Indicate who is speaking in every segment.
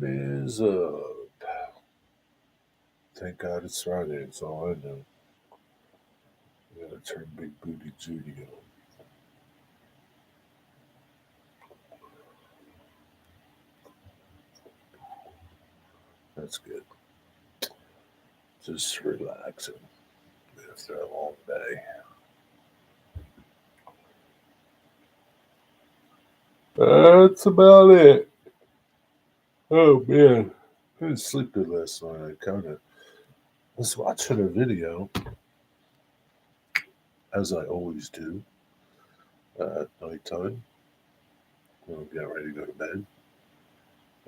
Speaker 1: What is up? Thank God it's Friday. It's all I know. I gotta turn Big Booty Judy on. That's good. Just relaxing after a long day. That's about it. Oh man, I didn't sleep good last night. I kind of was watching a video, as I always do, at nighttime when I get ready to go to bed.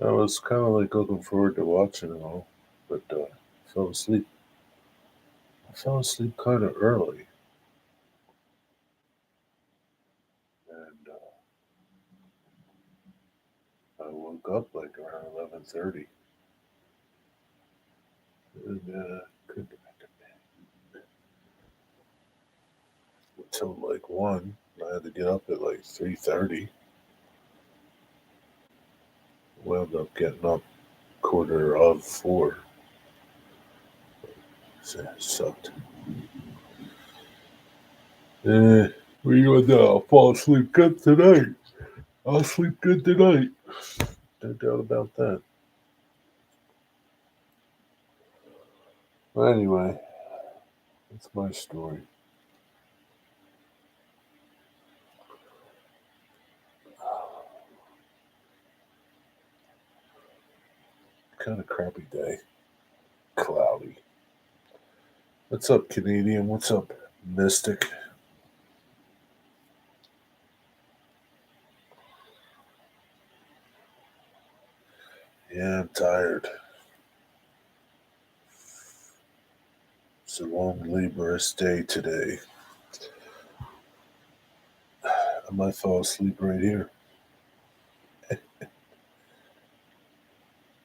Speaker 1: I was kind of like looking forward to watching it all, but fell asleep. I fell asleep kind of early, and I woke up like around 11:30, and couldn't get back to bed until like 1. I had to get up at like 3:30. Wound up getting up quarter of 4. So it sucked. Eh, we gonna fall asleep good tonight. I'll sleep good tonight. No doubt about that. Well, anyway, that's my story. Kind of crappy day. Cloudy. What's up, Canadian? What's up, Mystic? Yeah, I'm tired. It's a long, laborious day today. I might fall asleep right here.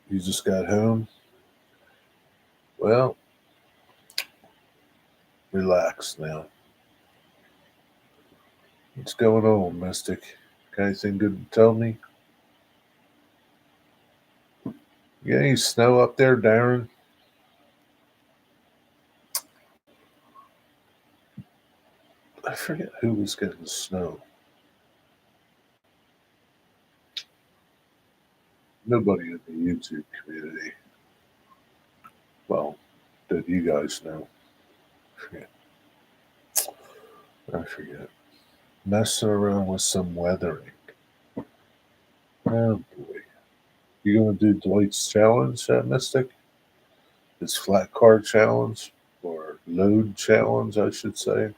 Speaker 1: You just got home? Well, relax now. What's going on, Mystic? Got anything good to tell me? You got any snow up there, Darren? I forget who was getting snow. Nobody in the YouTube community. Well, that you guys know. I forget. Messing around with some weathering. Oh boy. You gonna do Dwight's challenge at Mystic? His flat card challenge? Or load challenge, I should say.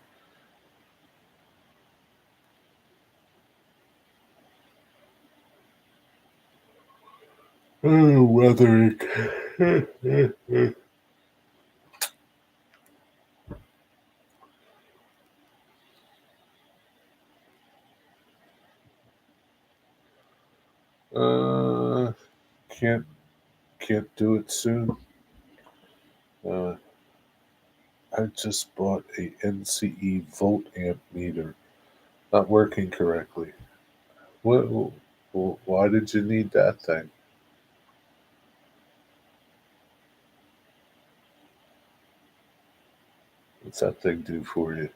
Speaker 1: Oh, weathering. uh, can't do it soon. Uh, I just bought a NCE volt amp meter, not working correctly. What? Why did you need that thing? What's that thing do for you?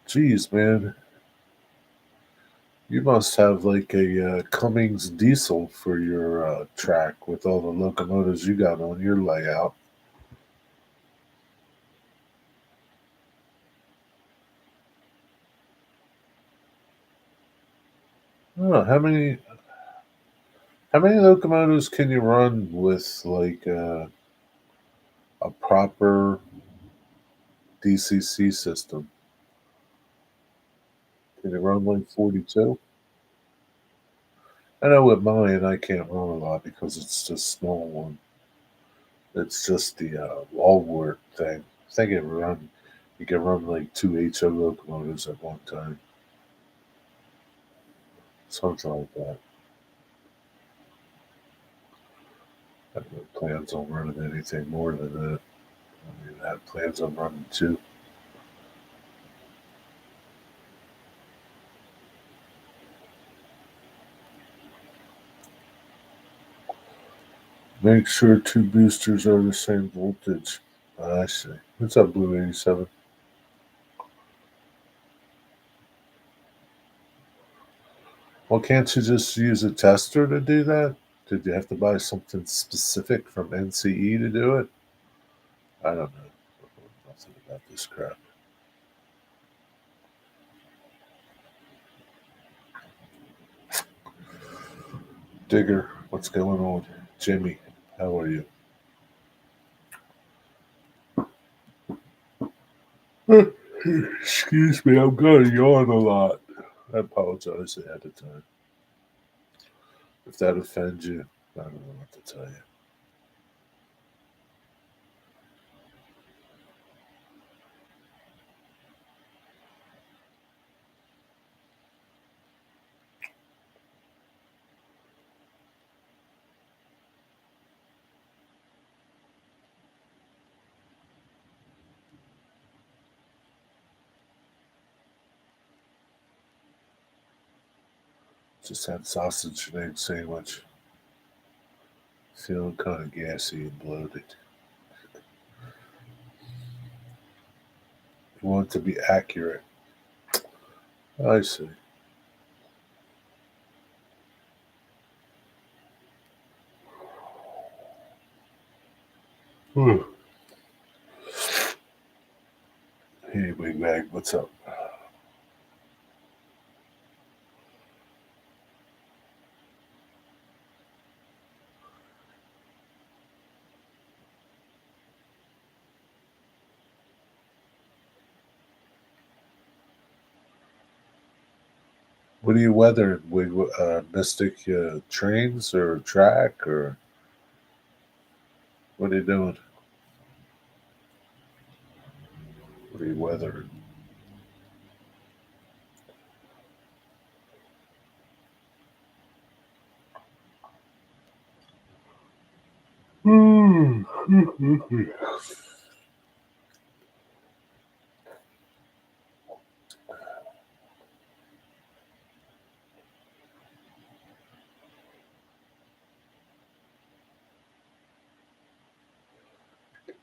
Speaker 1: Geez, man, you must have like a Cummings diesel for your track with all the locomotives you got on your layout. Oh, how many locomotives can you run with like a proper DCC system? Can you run like 42? I know with mine, I can't run a lot because it's just small one. It's just the wallwort thing. I think you can run like two HO locomotives at one time, something like that. I have no plans on running anything more than that. I mean, I have plans on running two. Make sure two boosters are the same voltage. I see. What's up, Blue 87? Well, can't you just use a tester to do that? Did you have to buy something specific from NCE to do it? I don't know. Nothing about this crap. Digger, what's going on? Jimmy, how are you? Excuse me, I'm going to yawn a lot. I apologize ahead of time. If that offends you, I don't know what to tell you. Just had sausage and egg sandwich. Feeling kind of gassy and bloated. You want it to be accurate. I see. Hmm. Hey, Big Mag, what's up? What are you weathering? Mystic trains or track or what are you doing? What are you weathering?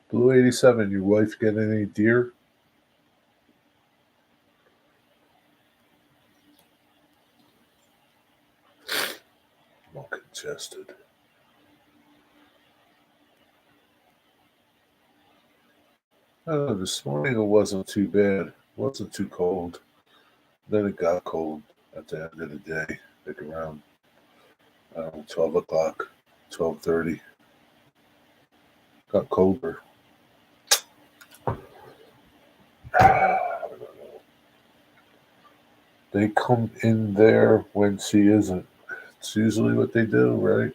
Speaker 1: Blue 87, your wife get any deer? I'm all congested. This morning it wasn't too bad. It wasn't too cold. Then it got cold at the end of the day, like around 12 o'clock, 12:30. Got colder. They come in there when she isn't. It's usually what they do, right?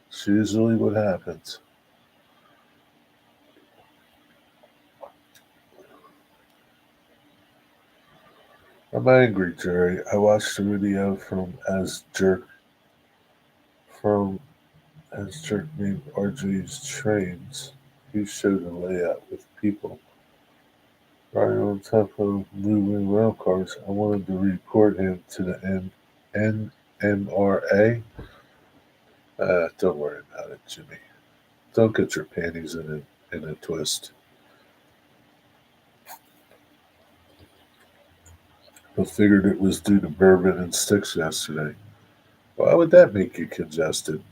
Speaker 1: It's usually what happens. I'm angry, Jerry. I watched a video from as jerk named RJ's Trains. He showed a layout with people riding on top of moving rail cars. I wanted to report him to the NMRA. Don't worry about it, Jimmy. Don't get your panties in a twist. I figured it was due to bourbon and sticks yesterday. Why would that make you congested?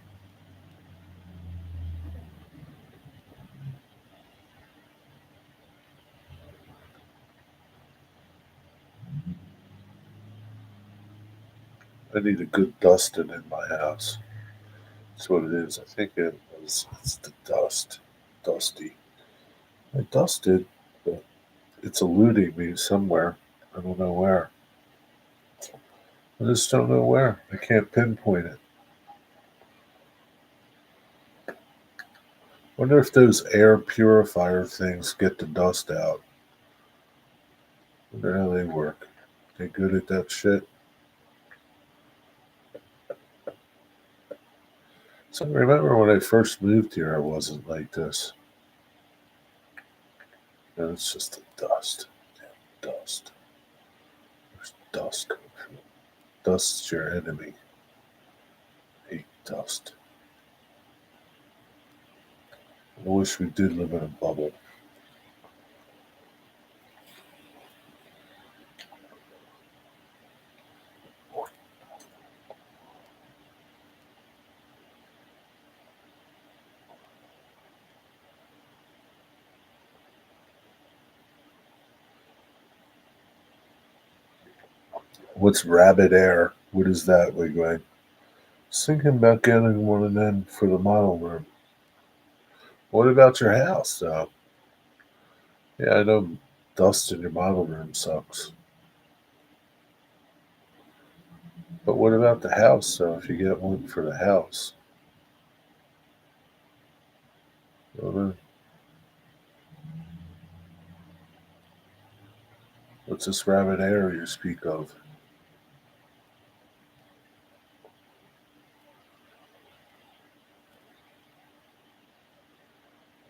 Speaker 1: I need a good dusting in my house. That's what it is. I think it's the dust. Dusty. I dusted, but it's eluding me somewhere. I don't know where. I just don't know where. I can't pinpoint it. Wonder if those air purifier things get the dust out. Wonder how they work. They good at that shit? So remember when I first moved here, I wasn't like this. No, it's just the dust. Damn dust. Where's dust coming from? Dust's your enemy. Hey, Dust. I wish we did live in a bubble. What's rabbit air? What is that, Wigwag? Thinking about getting one of them for the model room. What about your house, though? Yeah, I know dust in your model room sucks. But what about the house, though, if you get one for the house? Uh, What's this rabbit air you speak of?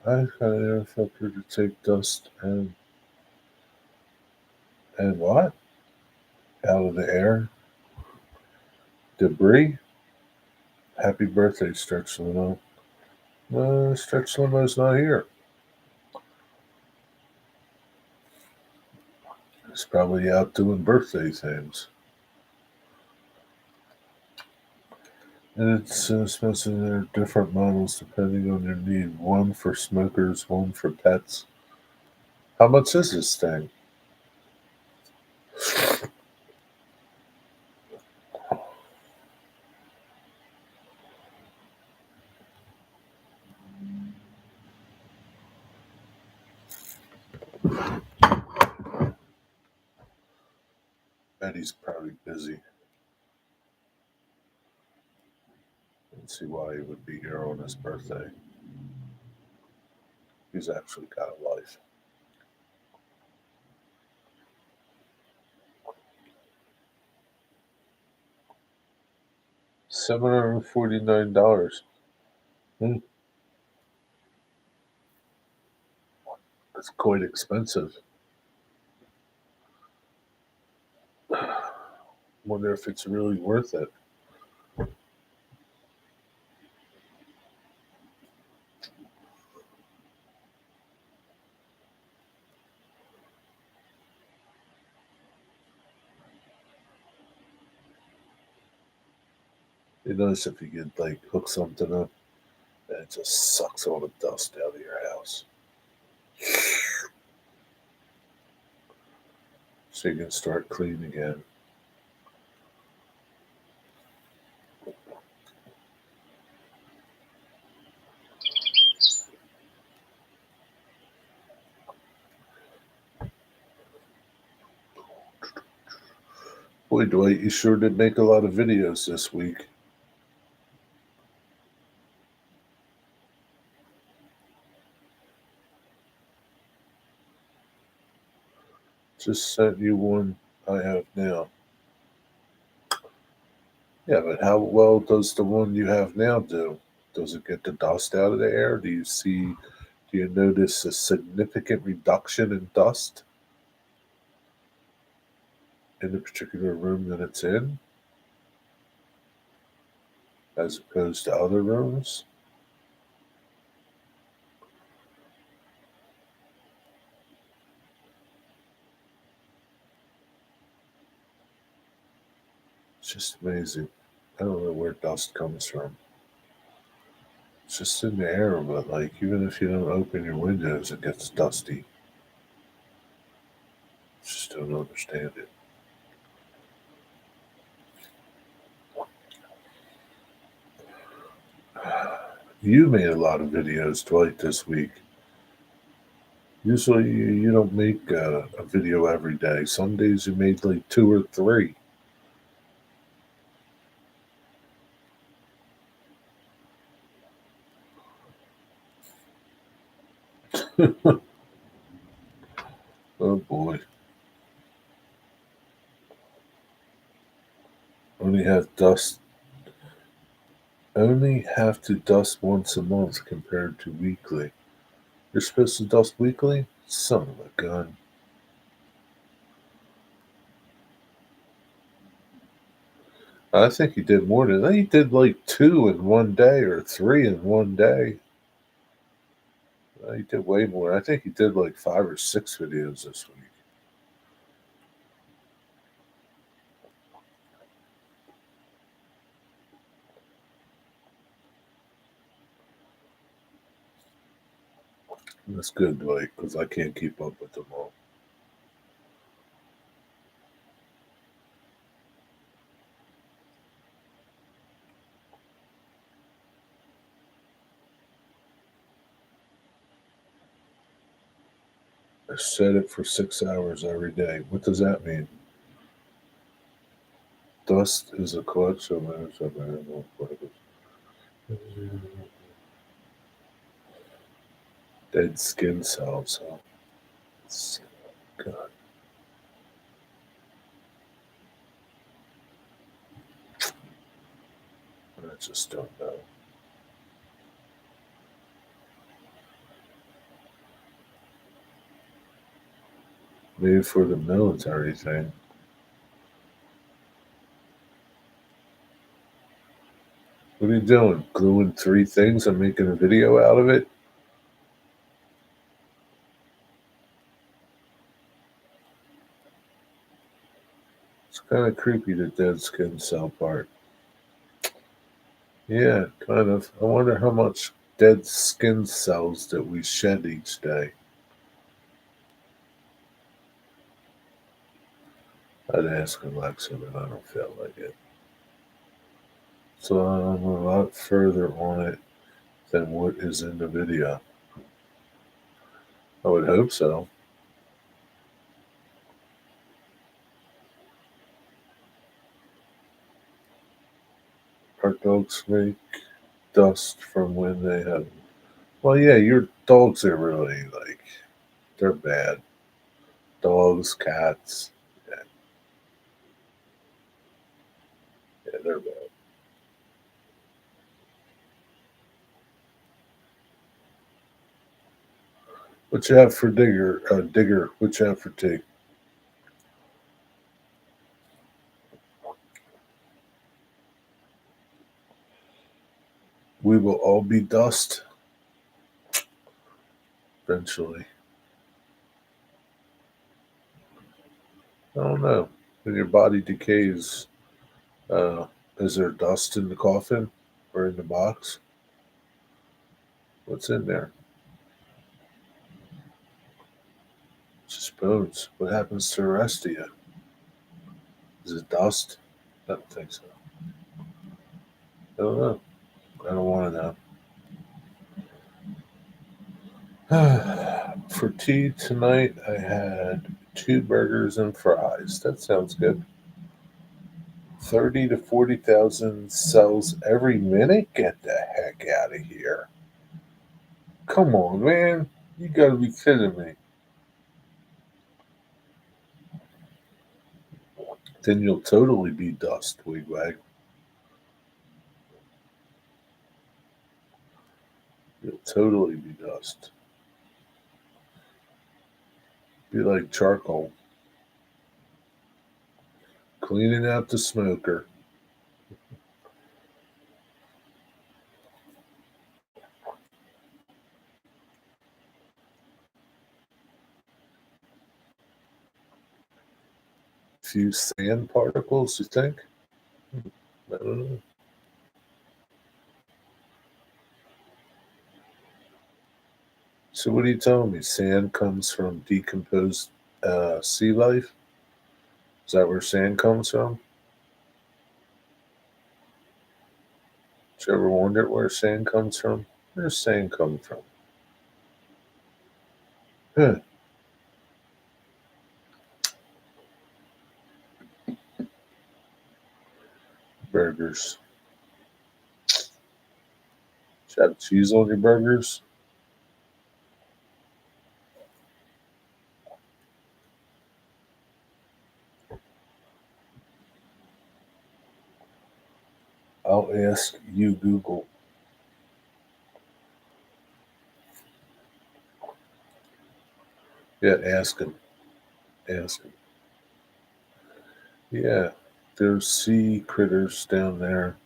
Speaker 1: I got an air filter to take dust and what? Out of the air? Debris? Happy birthday, Stretch Limo. Stretch Limo's not here. He's probably out doing birthday things. And it's especially there are different models depending on your need. One for smokers, one for pets. How much is this thing? Eddie's probably busy. Let's see why he would be here on his birthday. He's actually got a life. $749. Hmm, that's quite expensive. Wonder if it's really worth it. It'd be nice if you could like hook something up and it just sucks all the dust out of your house. So you can start clean again. Boy, Dwight, you sure did make a lot of videos this week. Just sent you one I have now. Yeah, but how well does the one you have now do? Does it get the dust out of the air? Do you notice a significant reduction in dust in the particular room that it's in as opposed to other rooms? It's just amazing. I don't know where dust comes from. It's just in the air, but like even if you don't open your windows, it gets dusty. Just don't understand it. You made a lot of videos, Dwight, this week. Usually you don't make a video every day. Some days you made like two or three. Oh boy. Only have dust. Only have to dust once a month compared to weekly. You're supposed to dust weekly? Son of a gun. I think he did more than that. He did like 2 in one day or 3 in one day. He did way more. I think he did like 5 or 6 videos this week. That's good, like, because I can't keep up with them all. I set it for 6 hours every day. What does that mean? Dust is a collection of animal fibers. Dead skin cells. Huh? God, I just don't know. Maybe for the military thing. What are you doing? Gluing 3 things and making a video out of it? It's kind of creepy, the dead skin cell part. Yeah, kind of. I wonder how much dead skin cells that we shed each day. I'd ask Alexa, but I don't feel like it. So I'm a lot further on it than what is in the video. I would hope so. Our dogs make dust from when they have. Well, yeah, your dogs are really like, they're bad. Dogs, cats. Yeah, yeah, they're bad. What you have for Digger? What you have for tea? We will all be dust eventually. I don't know. When your body decays, uh, is there dust in the coffin or in the box? What's in there? Just bones. What happens to the rest of you? Is it dust? I don't think so. I don't know. I don't want to know. For tea tonight, I had 2 burgers and fries. That sounds good. 30 to 40,000 cells every minute? Get the heck out of here. Come on, man. You gotta be kidding me. Then you'll totally be dust, Wigwag. You'll totally be dust. Be like charcoal. Cleaning out the smoker. Few sand particles, you think? I don't know. So what are you telling me? Sand comes from decomposed sea life? Is that where sand comes from? Did you ever wonder where sand comes from? Where's sand come from? Huh. Burgers. Did you have cheese on your burgers? I'll ask you, Google. Yeah, ask him. Ask him. Yeah. There's sea critters down there.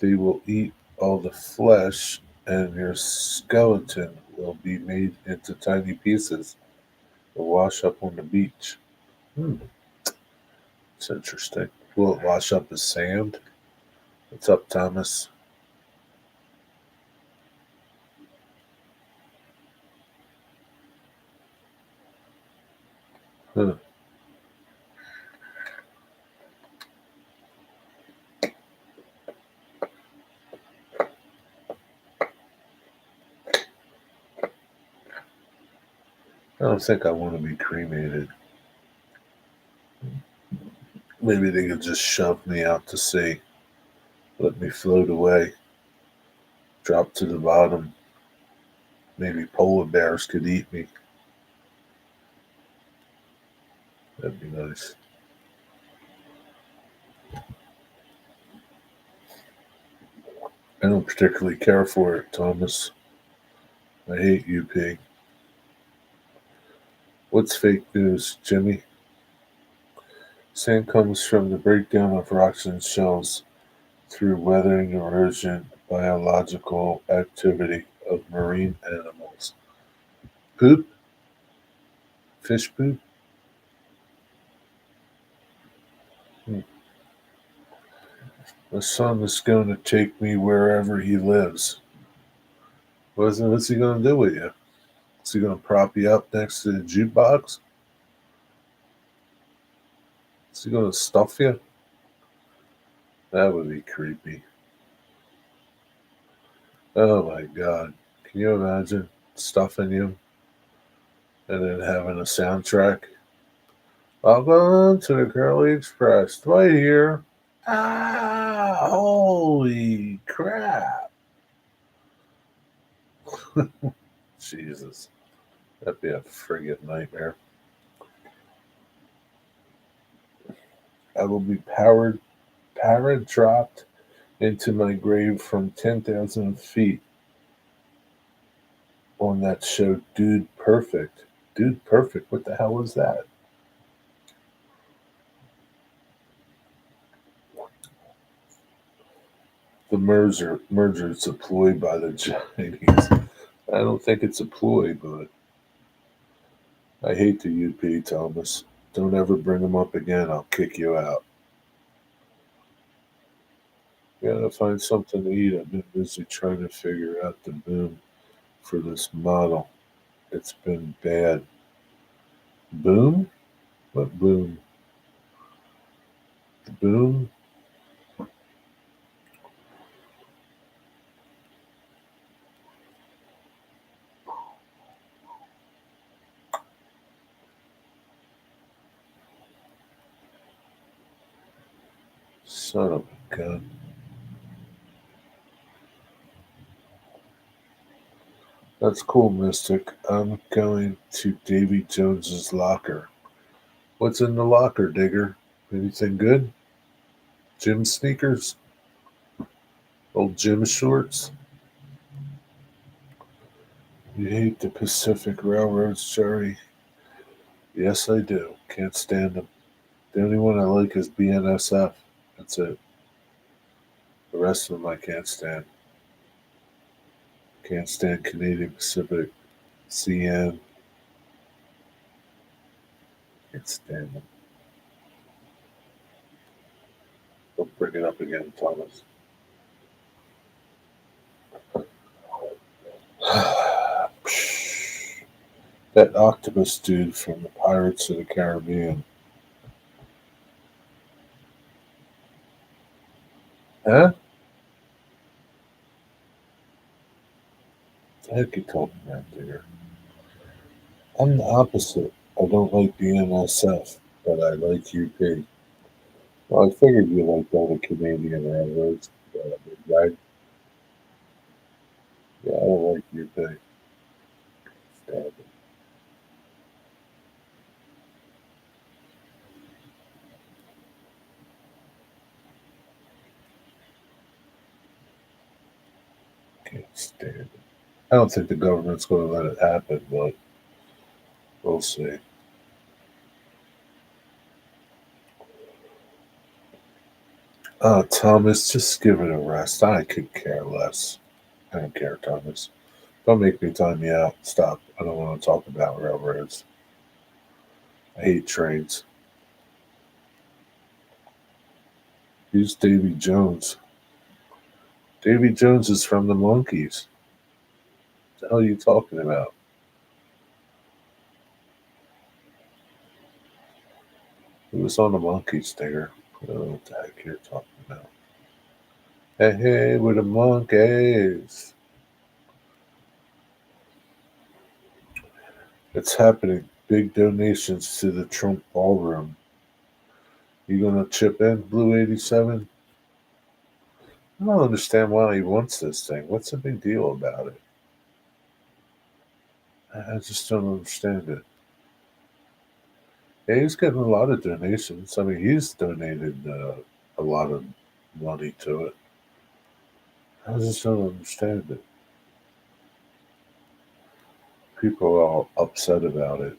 Speaker 1: They will eat all the flesh, and your skeleton will be made into tiny pieces and wash up on the beach. Hmm, it's interesting. Will it wash up as sand? What's up, Thomas? Huh. I don't think I want to be cremated. Maybe they could just shove me out to sea, let me float away, drop to the bottom. Maybe polar bears could eat me. That'd be nice. I don't particularly care for it, Thomas. I hate UP. What's fake news, Jimmy? Sand comes from the breakdown of rocks and shells through weathering, erosion, biological activity of marine animals. Poop? Fish poop? Hmm. My son is going to take me wherever he lives. What's he going to do with you? Is he going to prop you up next to the jukebox? Is he going to stuff you? That would be creepy. Oh my God. Can you imagine stuffing you and then having a soundtrack? Welcome to the Curly Express. Right here. Ah, holy crap. Jesus. That'd be a friggin' nightmare. I will be dropped into my grave from 10,000 feet on that show, Dude Perfect. Dude Perfect, what the hell was that? The merger's a ploy by the Chinese. I don't think it's a ploy, but I hate the UP, Thomas. Don't ever bring them up again. I'll kick you out. Gotta find something to eat. I've been busy trying to figure out the boom for this model. It's been bad. Boom? What boom? The boom? Son of a gun. That's cool, Mystic. I'm going to Davy Jones's locker. What's in the locker, Digger? Anything good? Gym sneakers? Old gym shorts? You hate the Pacific Railroads, Jerry? Yes, I do. Can't stand them. The only one I like is BNSF. That's it. The rest of them I can't stand. Can't stand Canadian Pacific, CN. Can't stand them. Don't bring it up again, Thomas. That octopus dude from the Pirates of the Caribbean. Huh? The heck you told me that, dear? I'm the opposite. I don't like BNSF, but I like UP. Well, I figured you liked all the Canadian railroads. Right? Yeah, I don't like UP. Damn it. Can't stand it. I don't think the government's going to let it happen, but we'll see. Oh, Thomas, just give it a rest. I could care less. I don't care, Thomas. Don't make me time you out. Stop. I don't want to talk about railroads. I hate trains. Who's Davy Jones? Davy Jones is from the Monkees. What the hell are you talking about? Who was on the Monkees, Digger? I don't know what the heck you're talking about. Hey, hey, we're the Monkees. It's happening. Big donations to the Trump Ballroom. You gonna chip in, Blue 87? I don't understand why he wants this thing. What's the big deal about it? I just don't understand it. Yeah, he's getting a lot of donations. I mean, he's donated a lot of money to it. I just don't understand it. People are all upset about it.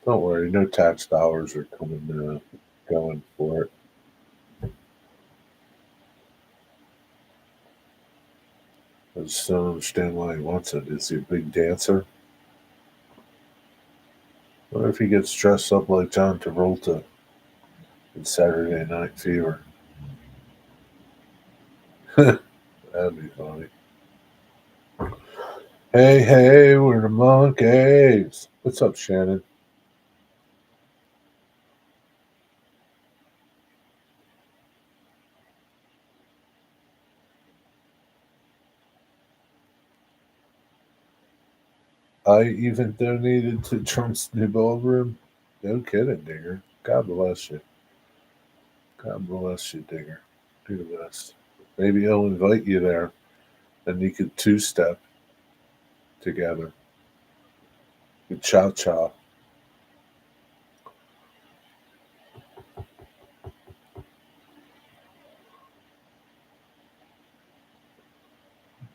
Speaker 1: Don't worry, no tax dollars are coming going for it. I just don't understand why he wants it. Is he a big dancer? What if he gets dressed up like John Travolta in Saturday Night Fever? That'd be funny. Hey, hey, we're the Monkees. What's up, Shannon? I even donated to Trump's new ballroom. No kidding, Digger. God bless you. God bless you, Digger. Do the best. Maybe he'll invite you there and you could two step together. You cha cha.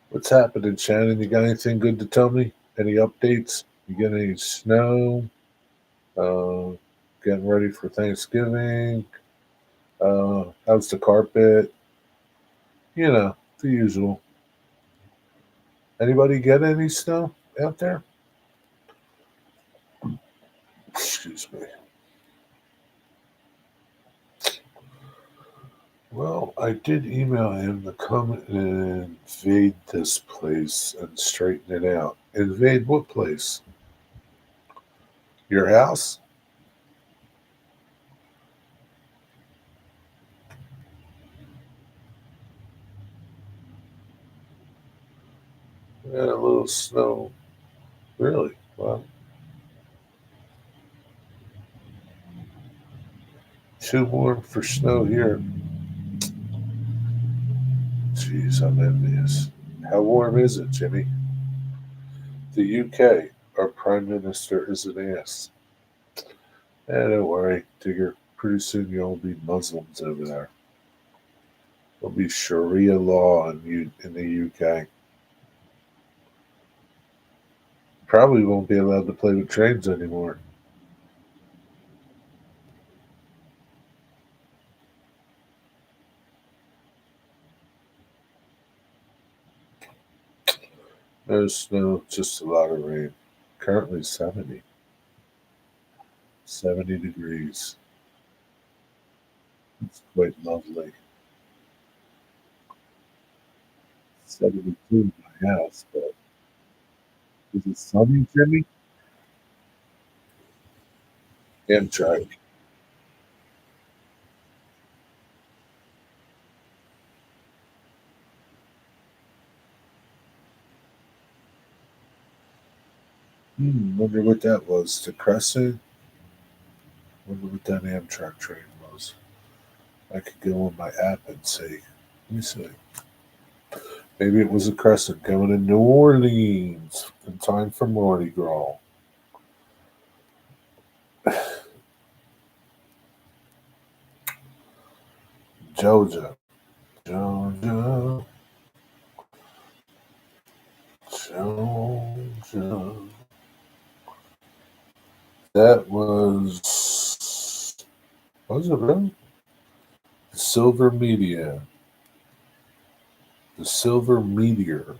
Speaker 1: What's happening, Shannon? You got anything good to tell me? Any updates? You get any snow? Uh, Getting ready for Thanksgiving? How's the carpet? You know, the usual. Anybody get any snow out there? Excuse me. Well, I did email him to come and invade this place and straighten it out. Invade what place? Your house? Yeah, a little snow. Really? Well, too warm for snow here. Jeez, I'm envious. How warm is it, Jimmy? The UK. Our Prime Minister is an ass. Don't worry, Digger. Pretty soon you'll be Muslims over there. There'll be Sharia law in the UK. Probably won't be allowed to play with trains anymore. No snow, just a lot of rain. Currently 70. 70 degrees. It's quite lovely. 72 in my house, but is it sunny, Jimmy? Amtrak. Wonder what that was. The Crescent? Wonder what that Amtrak train was. I could go on my app and see. Let me see. Maybe it was a Crescent going to New Orleans in time for Mardi Gras. Georgia. Georgia. Georgia. That was it really? Silver Media, the Silver Meteor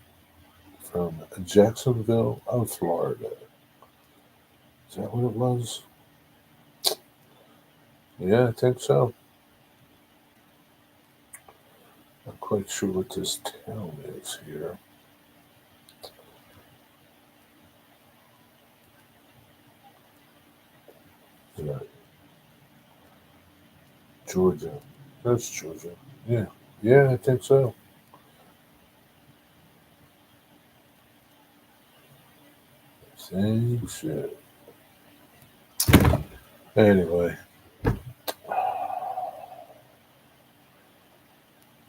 Speaker 1: from Jacksonville, Florida. Is that what it was? Yeah, I think so. Not quite sure what this town is here. Yeah, Georgia. That's Georgia. Yeah. Yeah, I think so. Same shit. Anyway,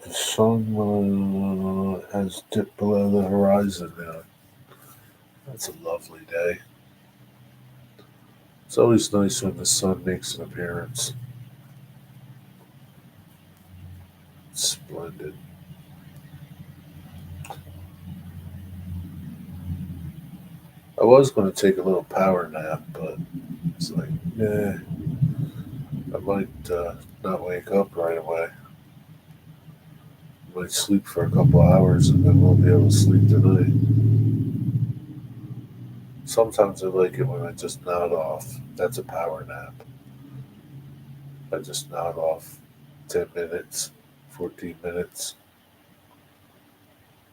Speaker 1: the sun has dipped below the horizon now. That's a lovely day. It's always nice when the sun makes an appearance. It's splendid. I was going to take a little power nap, but it's like, nah, I might not wake up right away. I might sleep for a couple hours and then won't be able to sleep tonight. Sometimes I like it when I just nod off. That's a power nap. I just nod off 10 minutes, 14 minutes.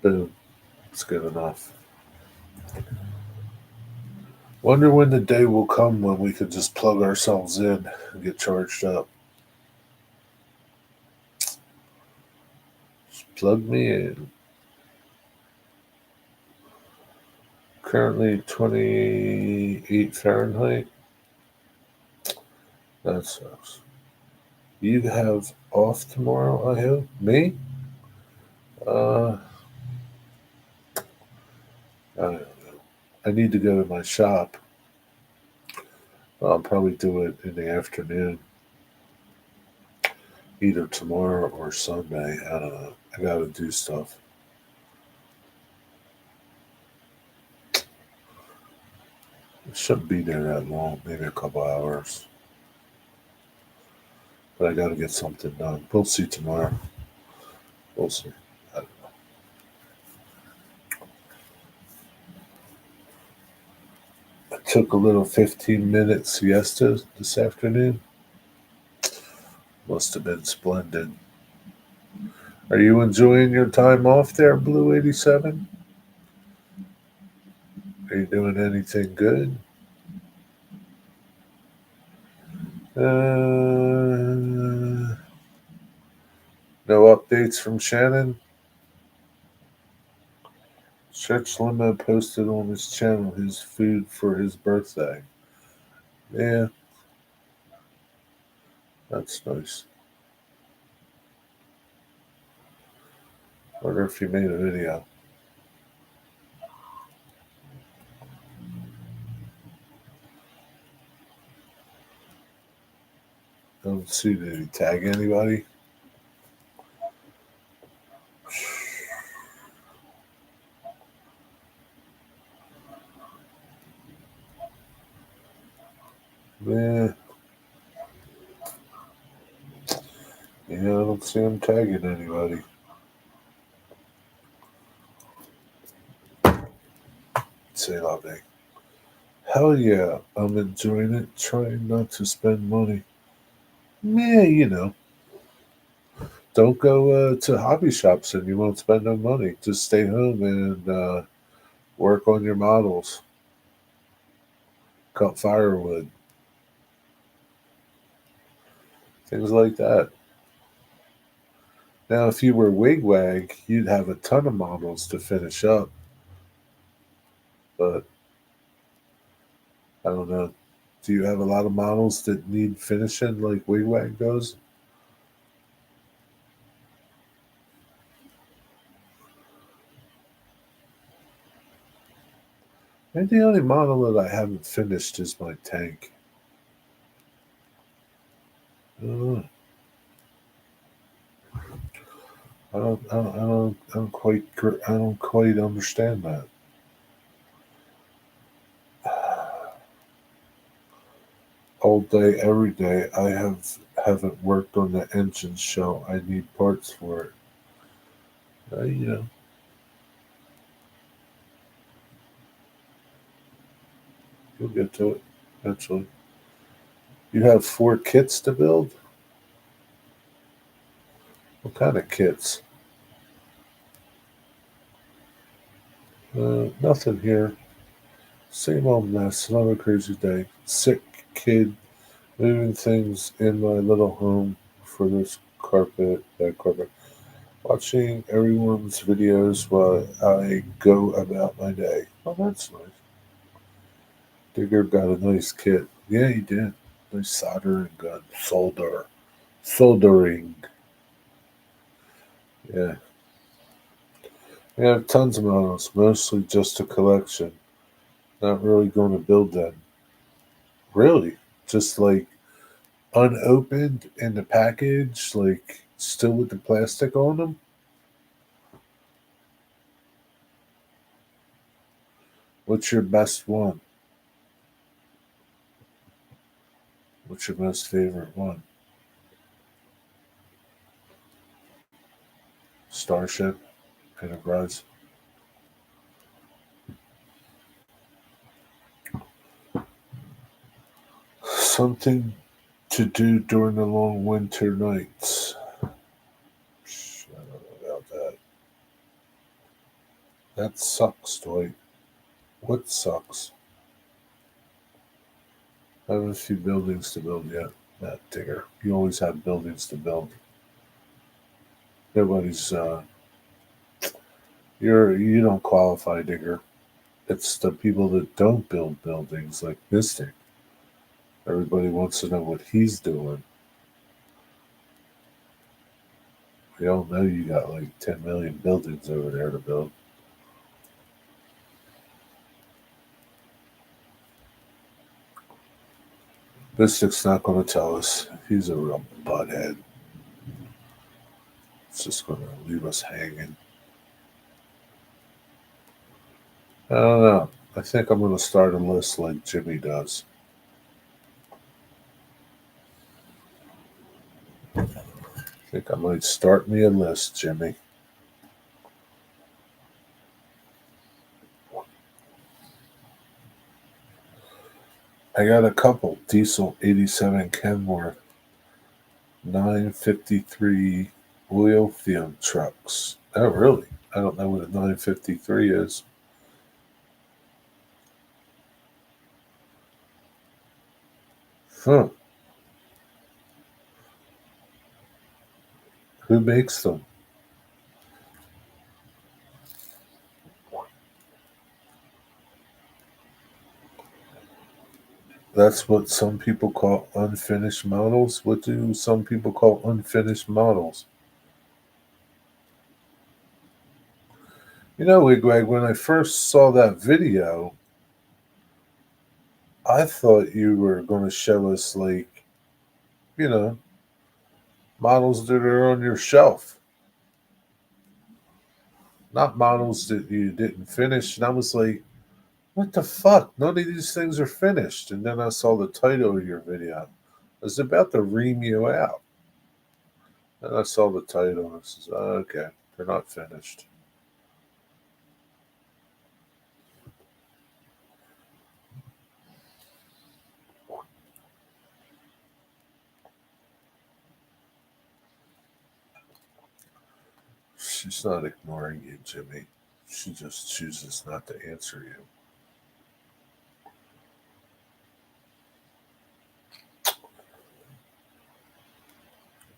Speaker 1: Boom. It's good enough. Wonder when the day will come when we could just plug ourselves in and get charged up. Just plug me in. Currently 28 Fahrenheit. That sucks. You have off tomorrow, I hope? Me? Uh, I don't know. I need to go to my shop. I'll probably do it in the afternoon, either tomorrow or Sunday. I don't know. I gotta do stuff. It shouldn't be there that long, maybe a couple hours. But I gotta get something done. We'll see tomorrow. We'll see. I took a little 15-minute siesta this afternoon. Must have been splendid. Are you enjoying your time off there, Blue 87? Are you doing anything good? No updates from Shannon? Church Limo posted on his channel his food for his birthday. Yeah, that's nice. Wonder if he made a video. Don't see, did he tag anybody? Yeah, I don't see him tagging anybody. Say nothing. Hell yeah, I'm enjoying it. Trying not to spend money. Yeah, don't go to hobby shops and you won't spend no money. Just stay home and work on your models. Cut firewood. Things like that. Now, if you were Wigwag, you'd have a ton of models to finish up. But I don't know. Do you have a lot of models that need finishing like Wigwag does? And the only model that I haven't finished is my tank. Uh, I don't quite understand that. All day, every day, I have haven't worked on the engine shell. I need parts for it. You know, you'll get to it eventually. You have 4 kits to build? What kind of kits? Nothing here. Same old mess. Another crazy day. Sick kid moving things in my little home for this bad carpet. Watching everyone's videos while I go about my day. Oh, that's nice. Digger got a nice kit. Yeah, he did. Nice soldering gun. Soldering. Yeah. We have tons of models, mostly just a collection. Not really going to build them. Really? Just like unopened in the package, like still with the plastic on them? What's your best one? What's your most favorite one? Starship? Enterprise? Something to do during the long winter nights. I don't know about that. That sucks, Dwight. What sucks? I have a few buildings to build yet. That digger. You always have buildings to build. Nobody's you don't qualify, digger. It's the people that don't build buildings like Mystic. Everybody wants to know what he's doing. We all know you got like 10 million buildings over there to build. Mystic's not going to tell us. He's a real butthead. It's just going to leave us hanging. I don't know. I think I'm going to start a list like Jimmy does. I think I might start me a list, Jimmy. I got a couple diesel 87 Kenworth 953 oil field trucks. Oh, really? I don't know what a 953 is. Huh. Who makes them? That's what some people call unfinished models. What do some people call unfinished models? You know, Wigwag, when I first saw that video, I thought you were going to show us, like, you know, models that are on your shelf, not models that you didn't finish. And I was like, what the fuck? None of these things are finished. And then I saw the title of your video. I was about to ream you out. And I saw the title and I says, oh, okay, they're not finished. She's not ignoring you, Jimmy. She just chooses not to answer you.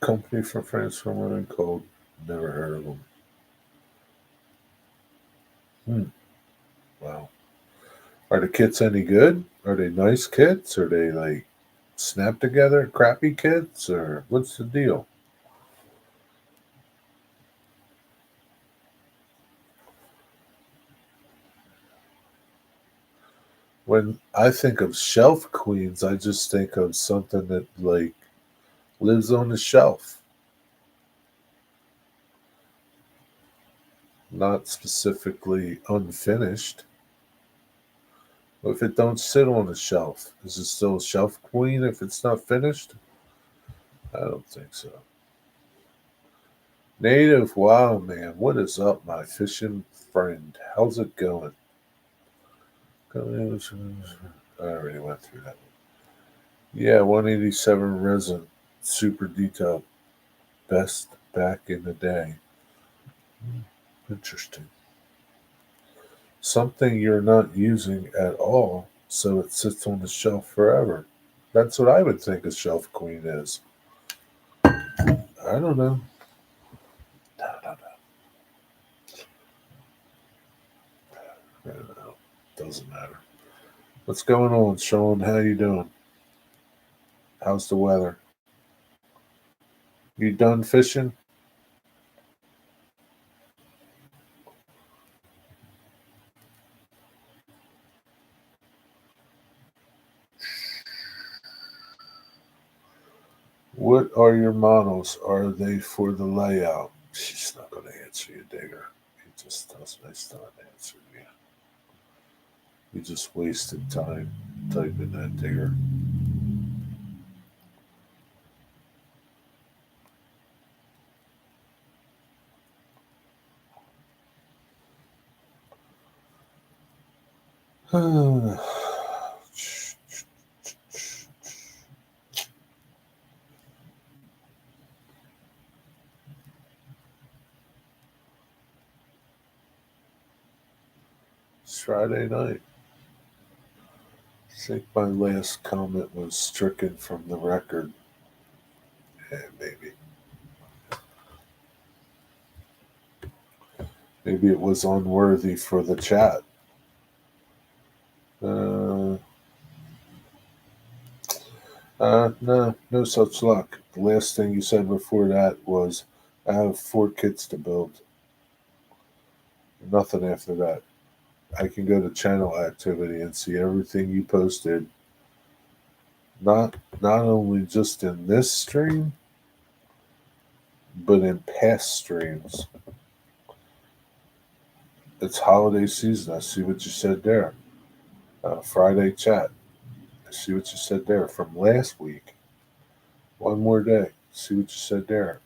Speaker 1: Company from France from what I'm called. Never heard of them. Hmm. Wow. Are the kits any good? Are they nice kits? Are they like snap together crappy kits? Or what's the deal? When I think of shelf queens, I just think of something that like lives on the shelf, not specifically unfinished. If it don't sit on the shelf, is it still a shelf queen if it's not finished? I don't think so. Native Wild Man, what is up, my fishing friend? How's it going? I already went through that one. Yeah, 187 resin, super detailed, best back in the day. Interesting. Something you're not using at all, so it sits on the shelf forever. That's what I would think a shelf queen is. I don't know. I don't know. I don't know. Doesn't matter. What's going on, Sean? How you doing? How's the weather? You done fishing? What are your models? Are they for the layout? She's not going to answer you, Digger. He just does nice time answering you. You just wasted time typing that, Digger. It's Friday night. I think my last comment was stricken from the record. Yeah, maybe. Maybe it was unworthy for the chat. Uh, no, no such luck. The last thing you said before that was, I have 4 kits to build. Nothing after that. I can go to channel activity and see everything you posted. Not only just in this stream, but in past streams. It's holiday season. I see what you said there. Friday chat. I see what you said there from last week. One more day. See what you said there.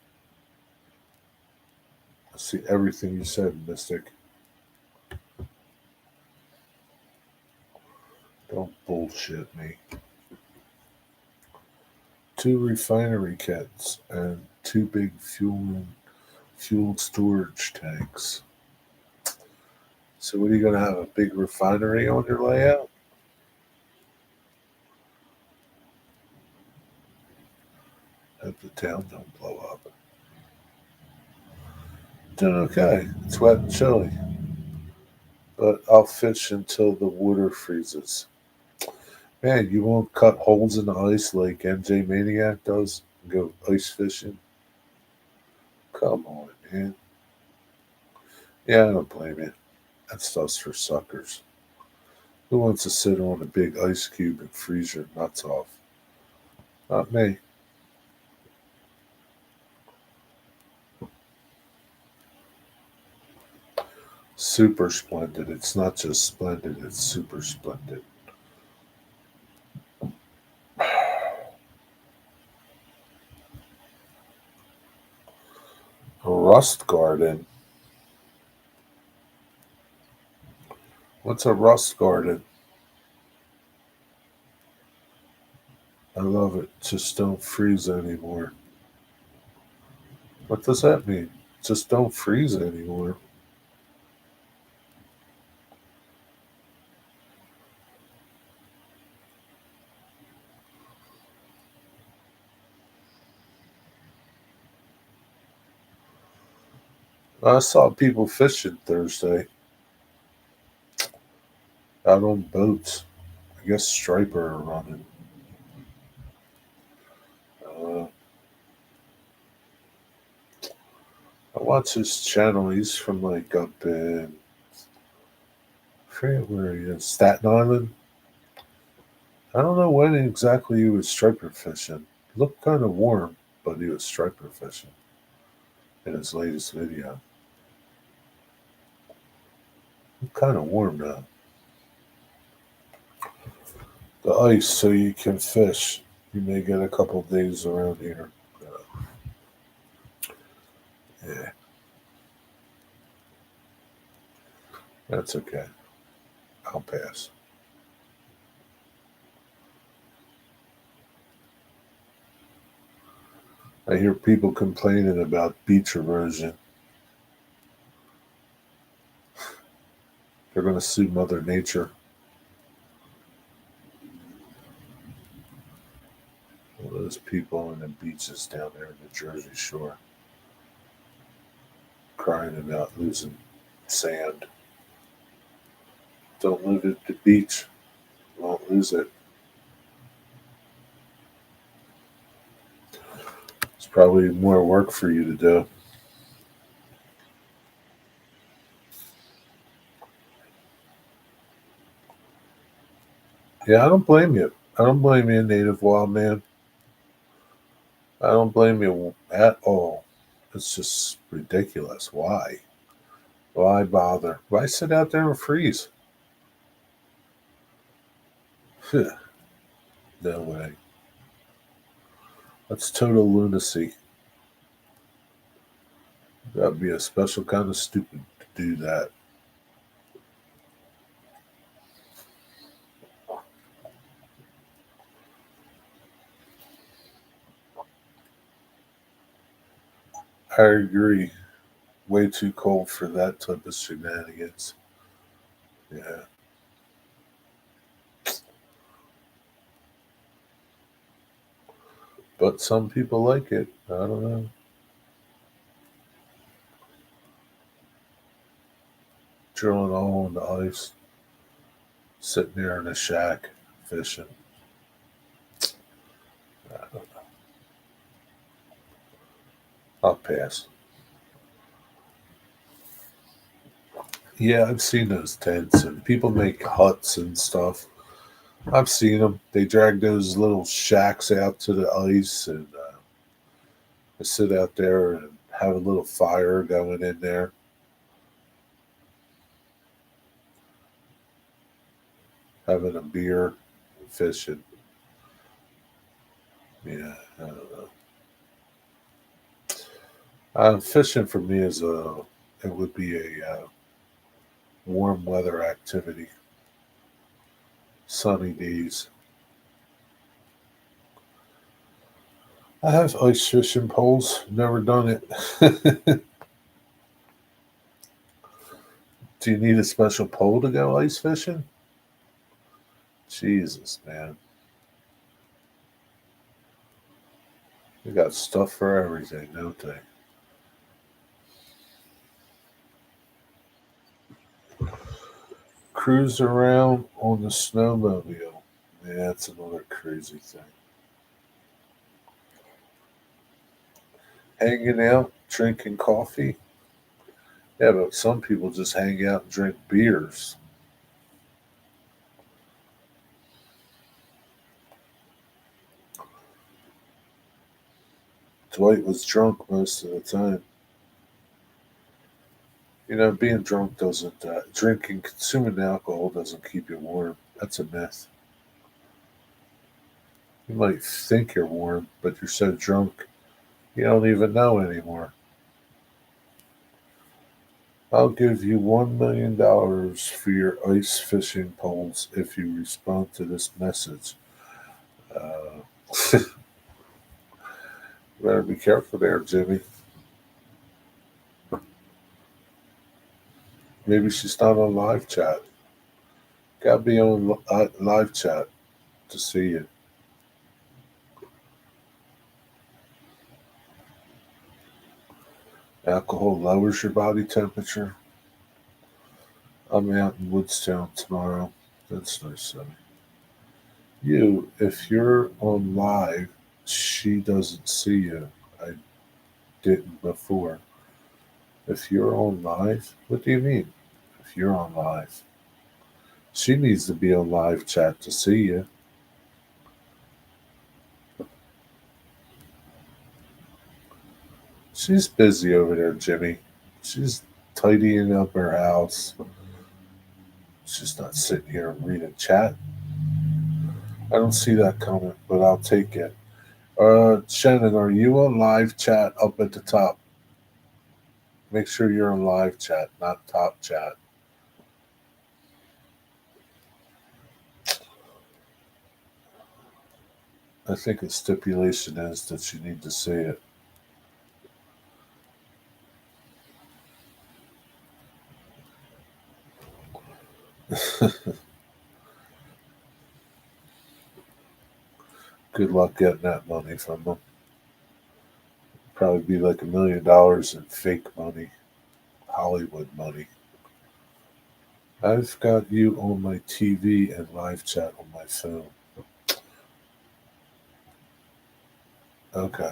Speaker 1: I see everything you said, Mystic. Don't bullshit me. 2 refinery kits and 2 big fuel storage tanks. So what are you going to have, a big refinery on your layout? Hope the town don't blow up. Doing okay. It's wet and chilly. But I'll fish until the water freezes. Man, you won't cut holes in the ice like NJ Maniac does and go ice fishing? Come on, man. Yeah, I don't blame you. That stuff's for suckers. Who wants to sit on a big ice cube and freeze your nuts off? Not me. Super splendid. It's not just splendid, it's super splendid. A rust garden. What's a rust garden? I love it. Just don't freeze anymore. What does that mean? Just don't freeze anymore. I saw people fishing Thursday out on boats. I guess striper are running. Uh, I watch his channel. He's from like up in, I forget where he is, Staten Island. I don't know when exactly he was striper fishing. It looked kind of warm, but he was striper fishing in his latest video. Looked kind of warm now. The ice so you can fish. You may get a couple days around here. Yeah, that's okay. I'll pass. I hear people complaining about beach erosion. They're going to sue Mother Nature. All those people on the beaches down there in the Jersey Shore crying about losing sand. Don't live at the beach. Won't lose it. It's probably more work for you to do. Yeah, I don't blame you. I don't blame you, native wild man. I don't blame you at all. It's just ridiculous. Why? Why bother? Why sit out there and freeze? No way. That's total lunacy. That'd be a special kind of stupid to do that. I agree. Way too cold for that type of shenanigans. Yeah. But some people like it. I don't know. Drilling a hole in the ice, sitting there in a shack, fishing. I don't know. I'll pass. Yeah, I've seen those tents, and people make huts and stuff. I've seen them. They drag those little shacks out to the ice, and they sit out there and have a little fire going in there, having a beer, fishing. Yeah, I don't know. Fishing for me is it would be a warm weather activity, sunny days. I have ice fishing poles. Never done it. Do you need a special pole to go ice fishing? Jesus, man. They got stuff for everything, don't they? Cruise around on the snowmobile. Yeah, that's another crazy thing. Hanging out, drinking coffee. Yeah, but some people just hang out and drink beers. Dwight was drunk most of the time. You know, being drunk doesn't, drinking, consuming alcohol doesn't keep you warm. That's a myth. You might think you're warm, but you're so drunk you don't even know anymore. I'll give you $1 million for your ice fishing poles if you respond to this message. Uh, better be careful there, Jimmy. Maybe she's not on live chat. Gotta be on live chat to see you. Alcohol lowers your body temperature. I'm out in Woodstown tomorrow. That's nice of me. You, if you're on live, she doesn't see you. I didn't before. If you're on live, what do you mean? If you're on live, she needs to be on live chat to see you. She's busy over there, Jimmy. She's tidying up her house. She's not sitting here reading chat. I don't see that comment, but I'll take it. Shannon, are you on live chat up at the top? Make sure you're in live chat, not top chat. I think the stipulation is that you need to see it. Good luck getting that money from them. Probably be like $1 million in fake money, Hollywood money. I've got you on my TV and live chat on my phone. Okay.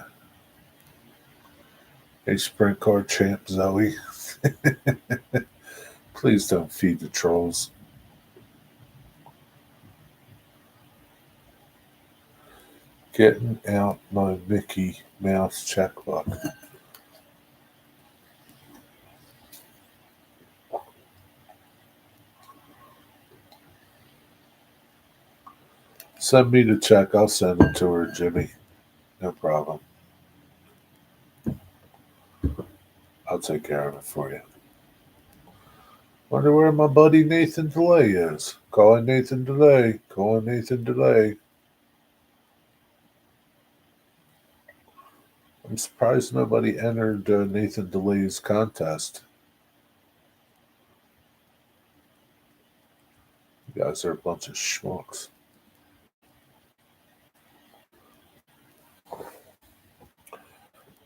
Speaker 1: Hey, sprint car champ Zoe. Please don't feed the trolls. Getting out my Mickey Mouse checkbook. Send me the check. I'll send it to her, Jimmy. No problem. I'll take care of it for you. Wonder where my buddy Nathan DeLay is. Calling Nathan DeLay. Calling Nathan DeLay. I'm surprised nobody entered Nathan DeLay's contest. You guys are a bunch of schmucks.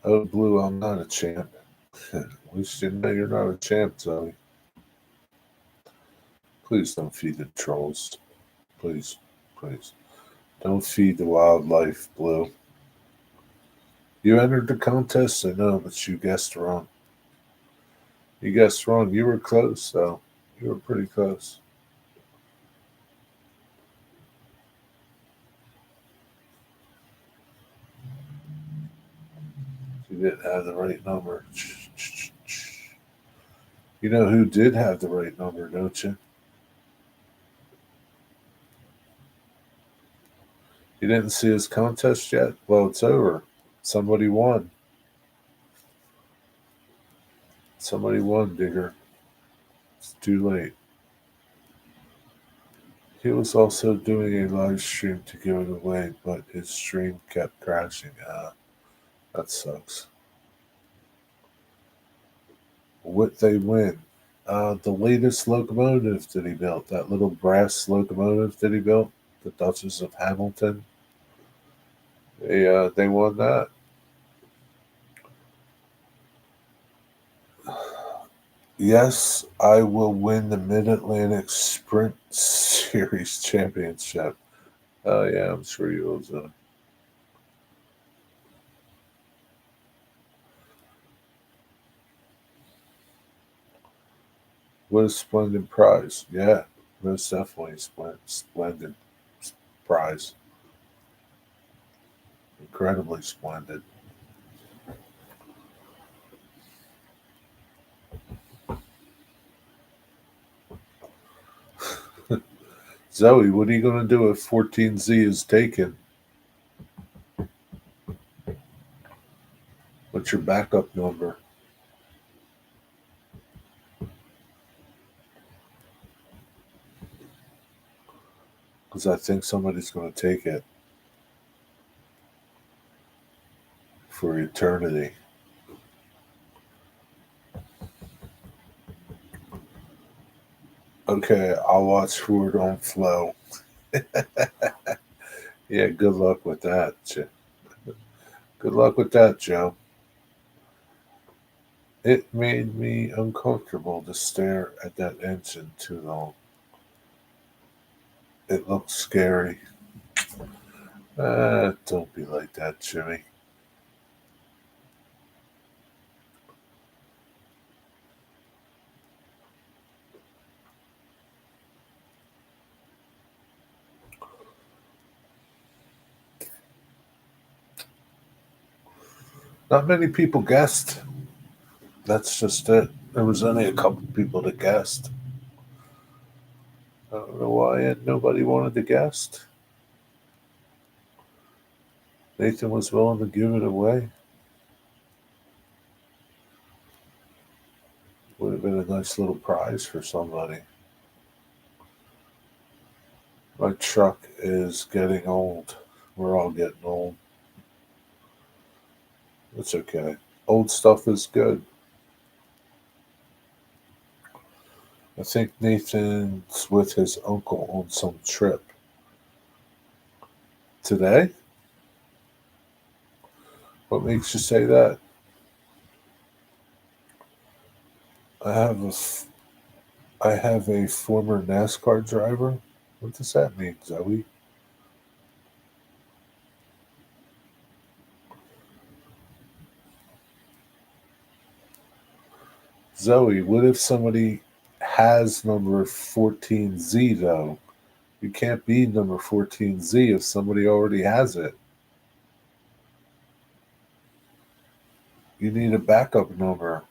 Speaker 1: Oh, Blue, I'm not a champ. At least you know you're not a champ, Zoe. Please don't feed the trolls. Please, please. Don't feed the wildlife, Blue. You entered the contest, I know, but you guessed wrong. You guessed wrong. You were close, though. You were pretty close. You didn't have the right number. You know who did have the right number, don't you? You didn't see his contest yet? Well, it's over. Somebody won. Somebody won, Digger. It's too late. He was also doing a live stream to give it away, but his stream kept crashing. That sucks. What they win? The latest locomotive that he built, that little brass locomotive that he built, the Duchess of Hamilton. They won that. Yes, I will win the Mid Atlantic Sprint Series Championship. Oh yeah, I'm sure you will, Zoe. What a splendid prize. Yeah, most definitely splendid prize. Incredibly splendid. Zoe, what are you going to do if 14Z is taken? What's your backup number? Because I think somebody's going to take it for eternity. Okay, I'll watch for it on Flow. Yeah, good luck with that. Good luck with that, Joe. It made me uncomfortable to stare at that engine too long. It looked scary. Don't be like that, Jimmy. Not many people guessed. That's just it. There was only a couple people that guessed. I don't know why nobody wanted to guess. Nathan was willing to give it away. Would have been a nice little prize for somebody. My truck is getting old. We're all getting old. It's okay. Old stuff is good. I think Nathan's with his uncle on some trip. Today? What makes you say that? I have I have a former NASCAR driver. What does that mean, Zoe? Zoe, what if somebody has number 14Z though? You can't be number 14Z if somebody already has it. You need a backup number.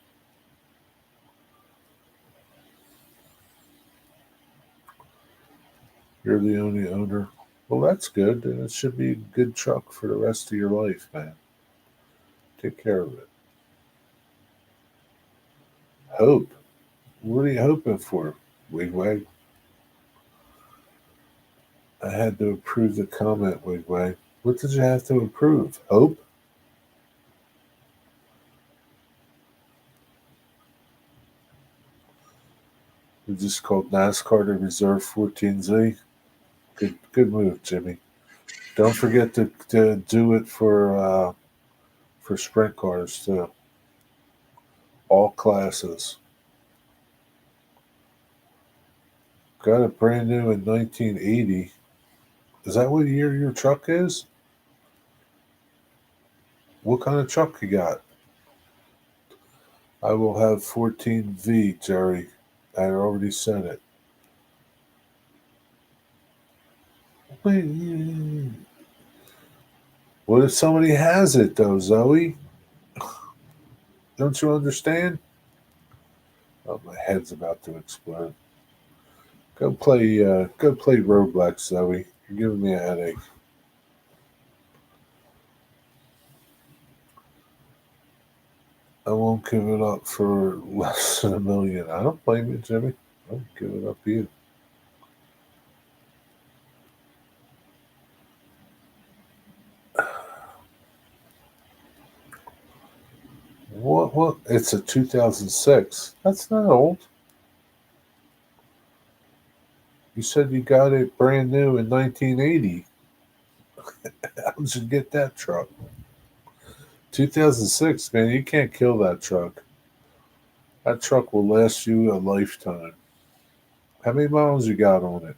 Speaker 1: You're the only owner. Well, that's good. And it should be a good truck for the rest of your life, man. Take care of it. Hope. What are you hoping for, Wigwag? I had to approve the comment, Wigwag. What did you have to approve? Hope? You just called NASCAR to reserve 14Z? Good move, Jimmy. Don't forget to do it for sprint cars too. All classes. Got it brand new in 1980. Is that what year your truck is? What kind of truck you got? I will have 14V, Jerry. I already sent it. What if somebody has it though, Zoe? Don't you understand? Oh, my head's about to explode. Go play Roblox, Zoe. You're giving me a headache. I won't give it up for less than $1 million. I don't blame you, Jimmy. I'll give it up to you. What? It's a 2006. That's not old. You said you got it brand new in 1980. How did you get that truck? 2006, man, you can't kill that truck. That truck will last you a lifetime. How many miles you got on it?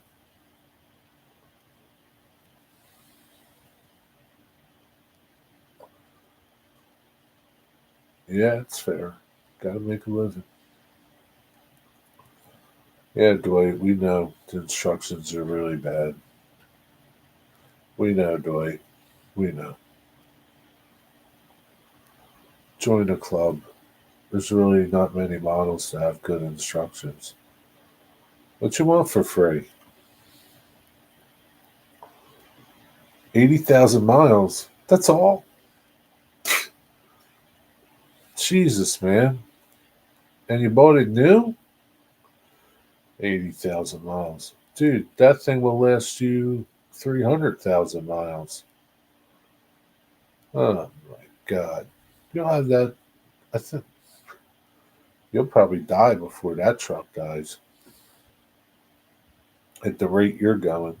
Speaker 1: Yeah, it's fair. Gotta make a living. Yeah, Dwight, we know the instructions are really bad. We know, Dwight. We know. Join a club. There's really not many models that have good instructions. What you want for free? 80,000 miles? That's all? Jesus, man. And you bought it new? 80,000 miles. Dude, that thing will last you 300,000 miles. Oh my God. You'll have that. I think you'll probably die before that truck dies at the rate you're going.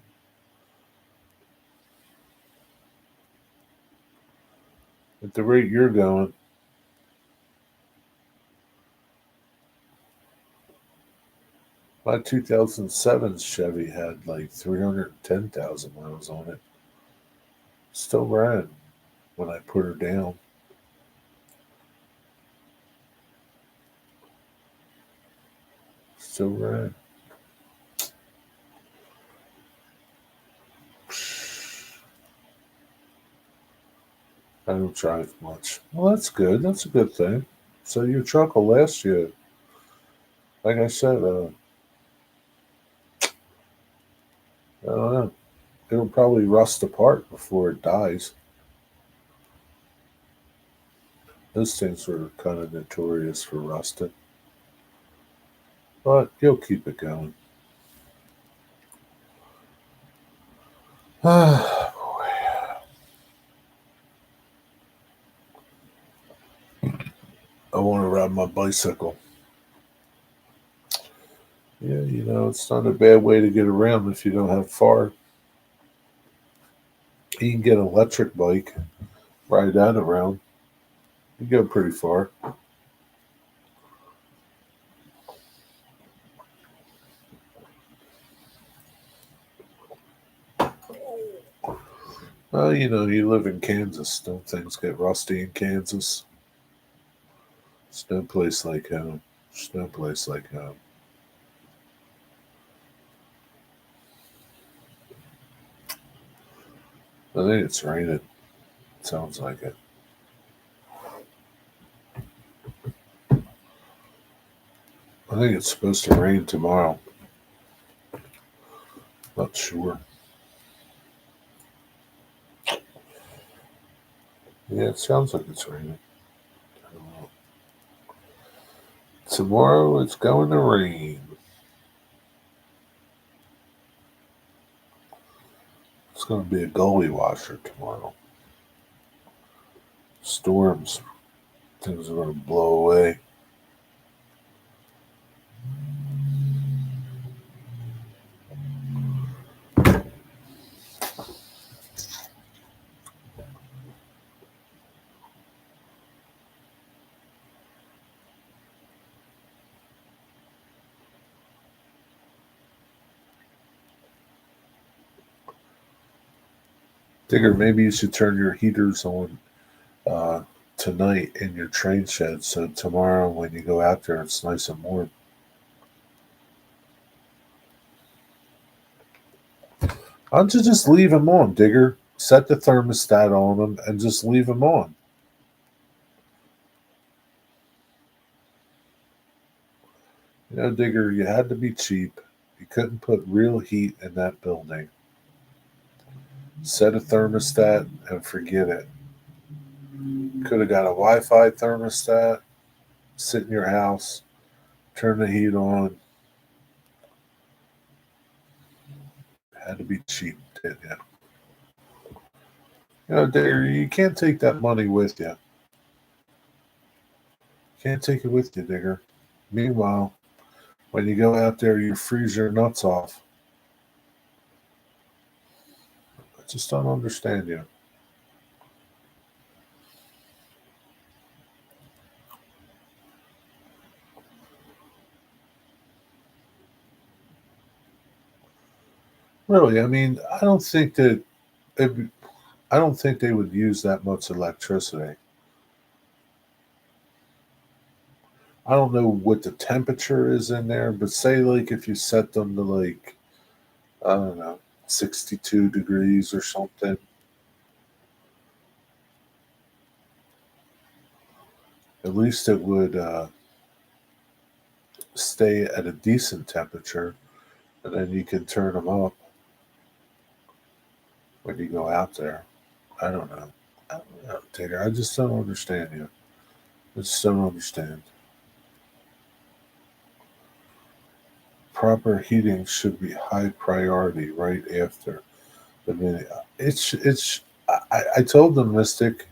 Speaker 1: At the rate you're going, my 2007 Chevy had like 310,000 miles on it. Still ran when I put her down. Still ran. I don't drive much. Well, that's good. That's a good thing. So your truck will last you. Like I said, I don't know. It'll probably rust apart before it dies. Those things were kind of notorious for rusting. but you'll keep it going. I want to ride my bicycle. Yeah, it's not a bad way to get around if you don't have far. You can get an electric bike, ride that around. You go pretty far. Well, you live in Kansas. Don't things get rusty in Kansas? It's no place like home. It's no place like home. I think it's raining. Sounds like it. I think it's supposed to rain tomorrow. Not sure. Yeah, it sounds like it's raining. I don't know. Tomorrow it's going to rain. It's going to be a gully washer tomorrow. Storms. Things are going to blow away. Digger, maybe you should turn your heaters on uh, tonight in your train shed so tomorrow when you go out there it's nice and warm. Why don't you just leave them on, Digger? Set the thermostat on them and just leave them on. Digger, you had to be cheap. You couldn't put real heat in that building. Set a thermostat and forget it. Could have got a Wi Fi thermostat, sit in your house, turn the heat on. Had to be cheap, didn't you? Digger, you can't take that money with you. Can't take it with you, Digger. Meanwhile, when you go out there, you freeze your nuts off. I just don't understand you. Really, I mean, it, I don't think they would use that much electricity. I don't know what the temperature is in there, but say like if you set them to like I don't know 62 degrees or something, at least it would stay at a decent temperature, and then you can turn them up when you go out there. I don't know. I don't know, Tater. I just don't understand you. I just don't understand. Proper heating should be high priority right after the minute. It's. I told them, Mystic.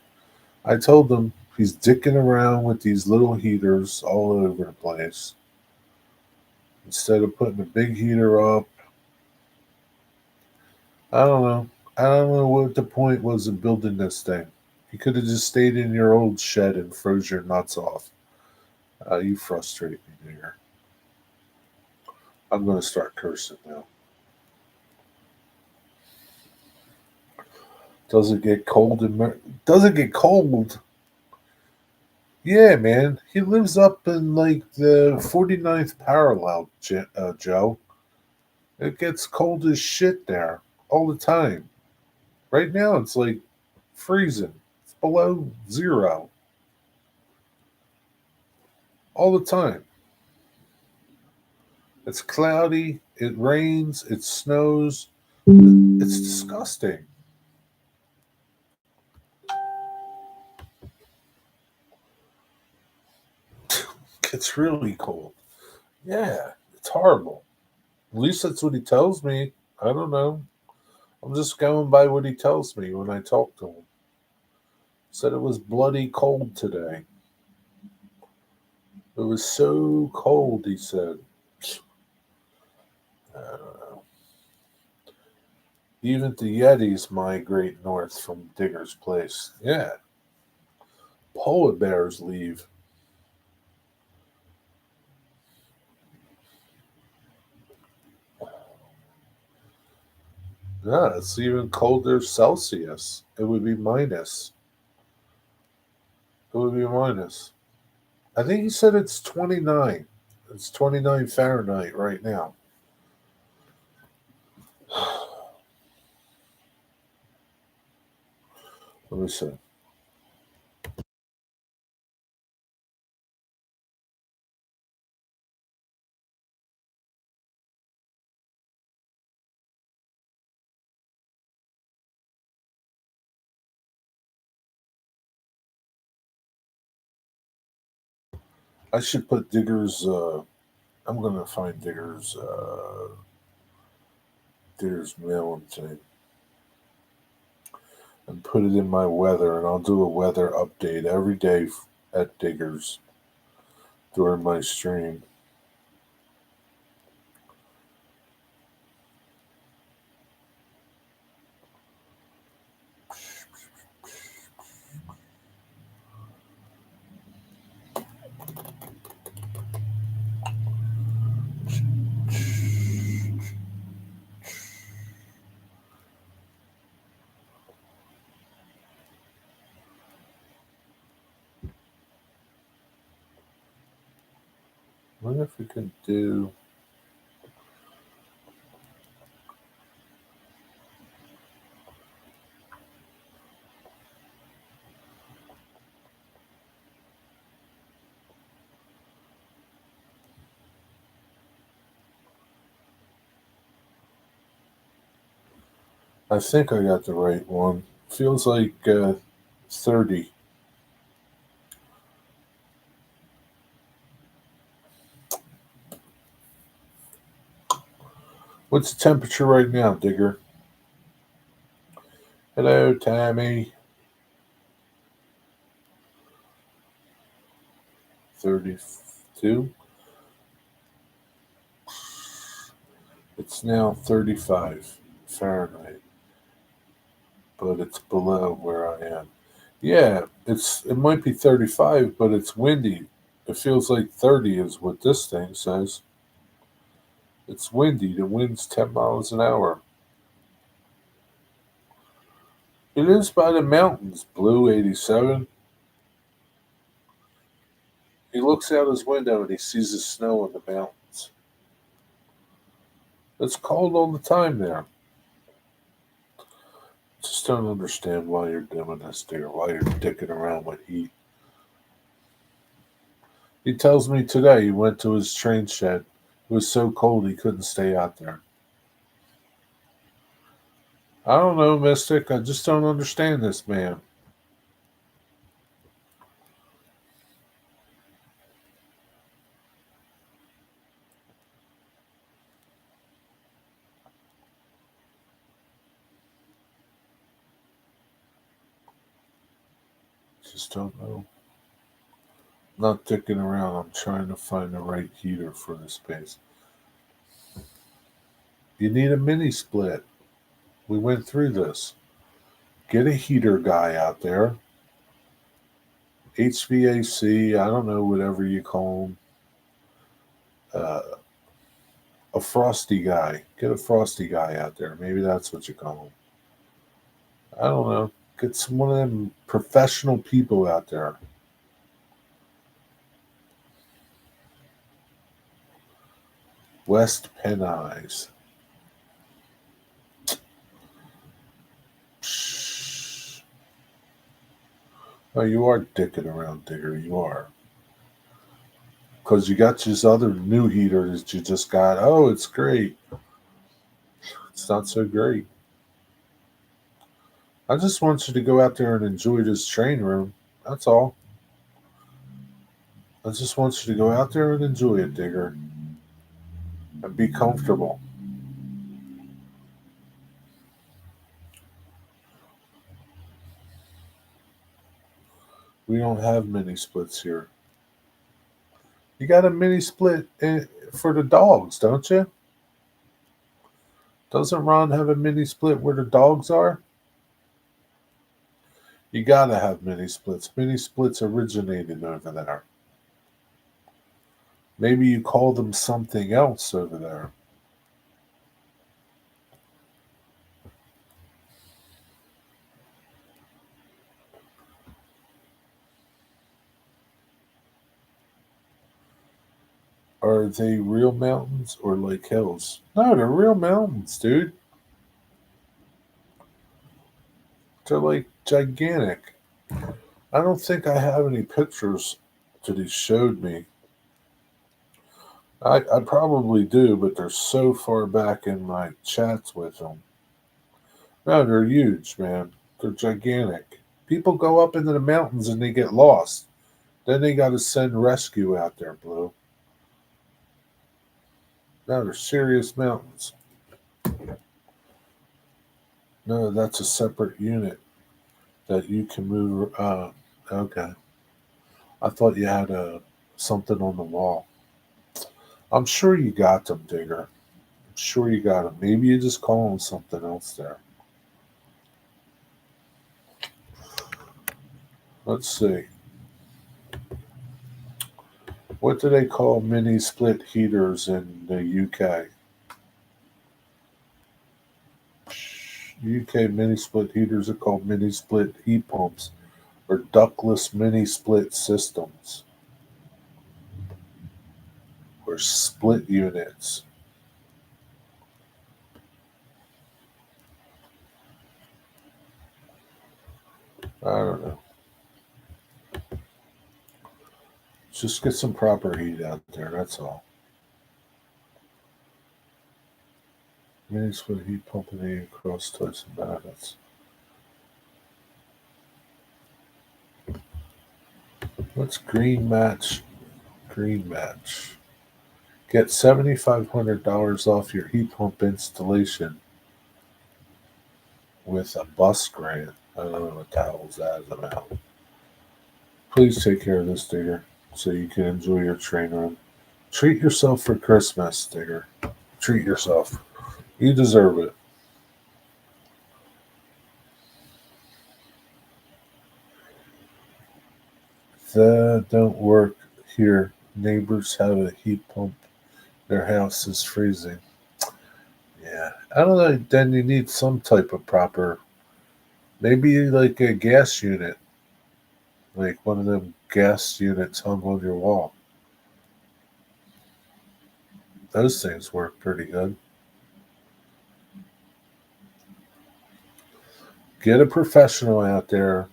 Speaker 1: I told them he's dicking around with these little heaters all over the place. Instead of putting a big heater up, I don't know. I don't know what the point was of building this thing. You could have just stayed in your old shed and froze your nuts off. You frustrate me, nigger. I'm going to start cursing now. Does it get cold in Does it get cold? Yeah, man. He lives up in like the 49th parallel, Joe. It gets cold as shit there all the time. Right now, it's like freezing. It's below zero all the time. It's cloudy. It rains. It snows. It's disgusting. It's really cold. Yeah. It's horrible. At least that's what he tells me. I don't know. I'm just going by what he tells me when I talk to him. Said it was bloody cold today. It was so cold, he said. I don't know. Even the Yetis migrate north from Digger's Place. Yeah, polar bears leave. Yeah, it's even colder Celsius. It would be minus. It would be minus. I think he said it's 29. It's 29 Fahrenheit right now. Let me see. I should put Digger's. I'm gonna find Digger's mail thing and put it in my weather, and I'll do a weather update every day at Digger's during my stream. I wonder if we can do. I think I got the right one. Feels like 30. What's the temperature right now, Digger? Hello, Tammy. 32. It's now 35 Fahrenheit, but it's below where I am. Yeah, it might be 35, but it's windy. It feels like 30 is what this thing says. It's windy. The wind's 10 miles an hour. It is by the mountains, Blue 87. He looks out his window and he sees the snow on the mountains. It's cold all the time there. Just don't understand why you're doing this, dear. Why you're dicking around with heat. He tells me today he went to his train shed. It was so cold he couldn't stay out there. I don't know, Mystic. I just don't understand this man. Just don't know. Not dicking around. I'm trying to find the right heater for this space. You need a mini split. We went through this. Get a heater guy out there. HVAC, I don't know, whatever you call them. A frosty guy. Get a frosty guy out there. Maybe that's what you call him. I don't know. Get some one of them professional people out there. West Penn Eyes. Oh, you are dicking around, Digger. You are. Because you got this other new heater that you just got. Oh, it's great. It's not so great. I just want you to go out there and enjoy this train room. That's all. I just want you to go out there and enjoy it, Digger. and be comfortable. We don't have mini splits here. You got a mini split for the dogs, don't you? Doesn't Ron have a mini split where the dogs are? You gotta have mini splits. Mini splits originated over there. Maybe you call them something else over there. Are they real mountains or like hills? No, they're real mountains, dude. They're like gigantic. I don't think I have any pictures that he showed me. I probably do, but they're so far back in my chats with him. No, they're huge, man. They're gigantic. People go up into the mountains and they get lost. Then they got to send rescue out there, Blue. No, they're serious mountains. No, that's a separate unit that you can move. Okay. I thought you had something on the wall. I'm sure you got them, Digger. I'm sure you got them. Maybe you just call them something else there. Let's see. What do they call mini split heaters in the UK? UK mini split heaters are called mini split heat pumps or ductless mini split systems or split units. I don't know. Just get some proper heat out there, that's all. Mini split heat pump and the cross types of benefits. What's Green Match? Green Match. Get $7,500 off your heat pump installation with a bus grant. I don't know what the hell's that about. Please take care of this, Digger, so you can enjoy your train run. Treat yourself for Christmas, Digger. Treat yourself. You deserve it. That don't work here. Neighbors have a heat pump. Their house is freezing. Yeah. I don't know. Then you need some type of proper, maybe like a gas unit, like one of them gas units hung on your wall. Those things work pretty good. Get a professional out there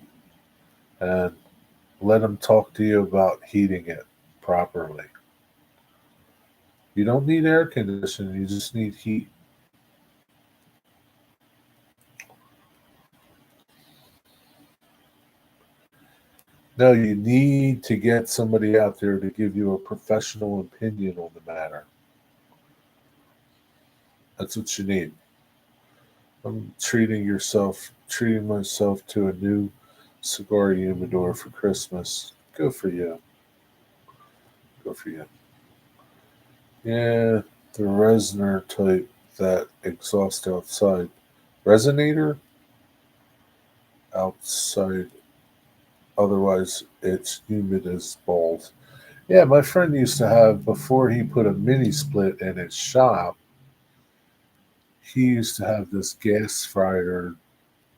Speaker 1: and let them talk to you about heating it properly. You don't need air conditioning, you just need heat. No, you need to get somebody out there to give you a professional opinion on the matter. That's what you need. I'm treating myself to a new cigar humidor for Christmas. Go for you. Go for you. Yeah, the Resner type that exhaust outside. Resonator outside. Otherwise, it's humid as balls. Yeah, my friend used to have, before he put a mini split in his shop, he used to have this gas fryer.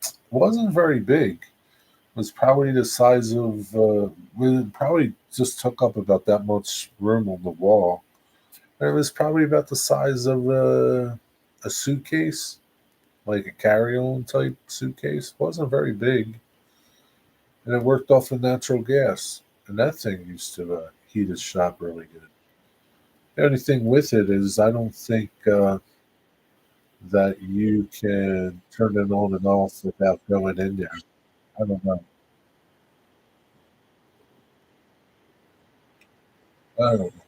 Speaker 1: It wasn't very big. It was probably the size of, well, it probably just took up about that much room on the wall. And it was probably about the size of a suitcase, like a carry on type suitcase. It wasn't very big. And it worked off of natural gas. And that thing used to heat his shop really good. The only thing with it is, I don't think that you can turn it on and off without going in there. I don't know. I don't know.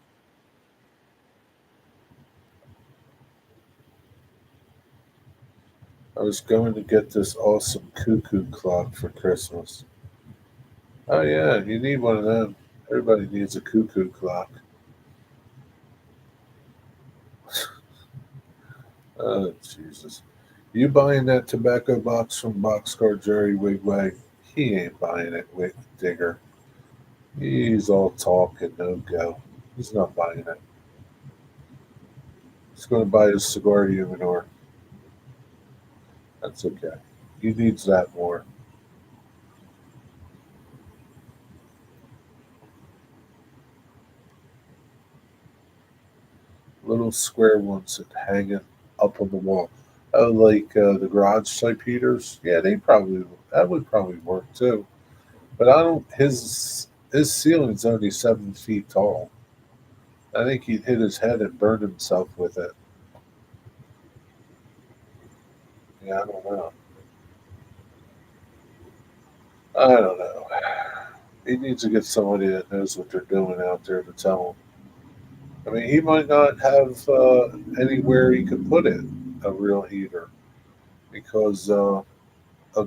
Speaker 1: I was going to get this awesome cuckoo clock for Christmas. Oh yeah, you need one of them. Everybody needs a cuckoo clock. Oh Jesus. You buying that tobacco box from Boxcar Jerry Wigway? He ain't buying it, Digger. He's all talk and no go. He's not buying it. He's going to buy his cigar humidor. That's okay. He needs that more. Little square ones that hanging up on the wall. Oh, like the garage type heaters. Yeah, that would probably work too. But I don't. His ceiling's only 7 feet tall. I think he'd hit his head and burn himself with it. Yeah, I don't know. I don't know. He needs to get somebody that knows what they're doing out there to tell him. I mean, he might not have anywhere he could put it, a real heater, because of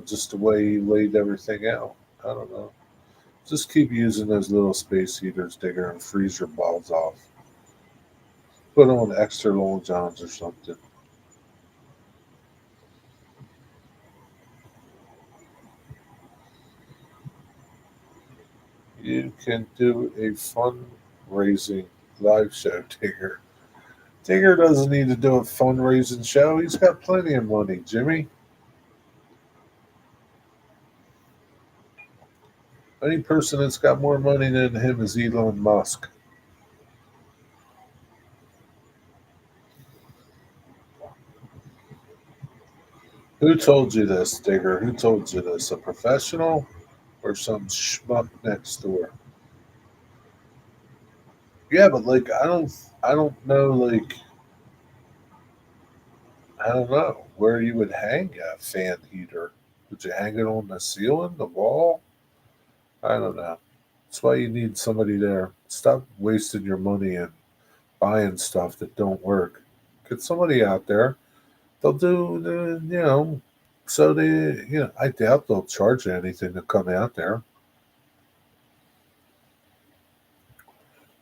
Speaker 1: just the way he laid everything out. I don't know. Just keep using those little space heaters, Digger, and freeze your balls off. Put on extra long johns or something. You can do a fundraising live show, Digger. Digger doesn't need to do a fundraising show. He's got plenty of money, Jimmy. Any person that's got more money than him is Elon Musk. Who told you this, Digger? Who told you this? A professional or some schmuck next door? Yeah, but like I don't know I don't know where you would hang a fan heater. Would you hang it on the ceiling, the wall? I don't know. That's why you need somebody there. Stop wasting your money and buying stuff that don't work. Get somebody out there. They'll do so I doubt they'll charge you anything to come out there.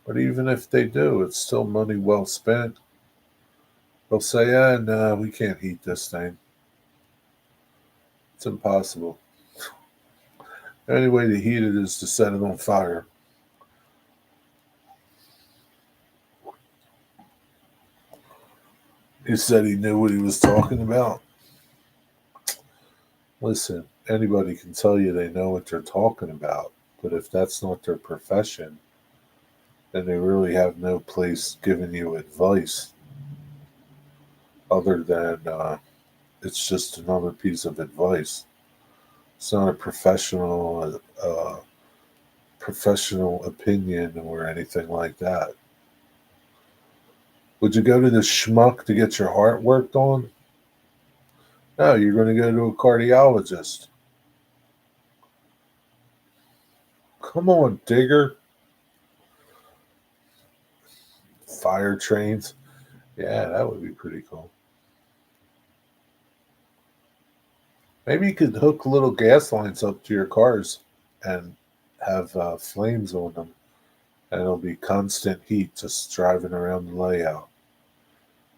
Speaker 1: But even if they do, it's still money well spent. They'll say, no, we can't heat this thing. It's impossible. The only way to heat it is to set it on fire. He said he knew what he was talking about. Listen, anybody can tell you they know what they're talking about, but if that's not their profession, then they really have no place giving you advice other than it's just another piece of advice. It's not a professional opinion or anything like that. Would you go to the schmuck to get your heart worked on? No, you're going to go to a cardiologist. Come on, Digger. Fire trains. Yeah, that would be pretty cool. Maybe you could hook little gas lines up to your cars and have flames on them, and it'll be constant heat just driving around the layout.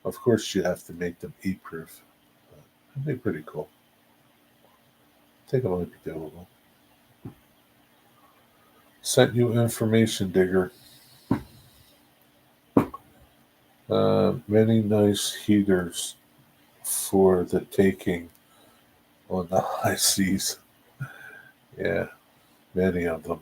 Speaker 1: Of course, you have to make them heat proof. That'd be pretty cool. I think it might be doable. Sent you information, Digger. Many nice heaters for the taking on the high seas. Yeah, many of them.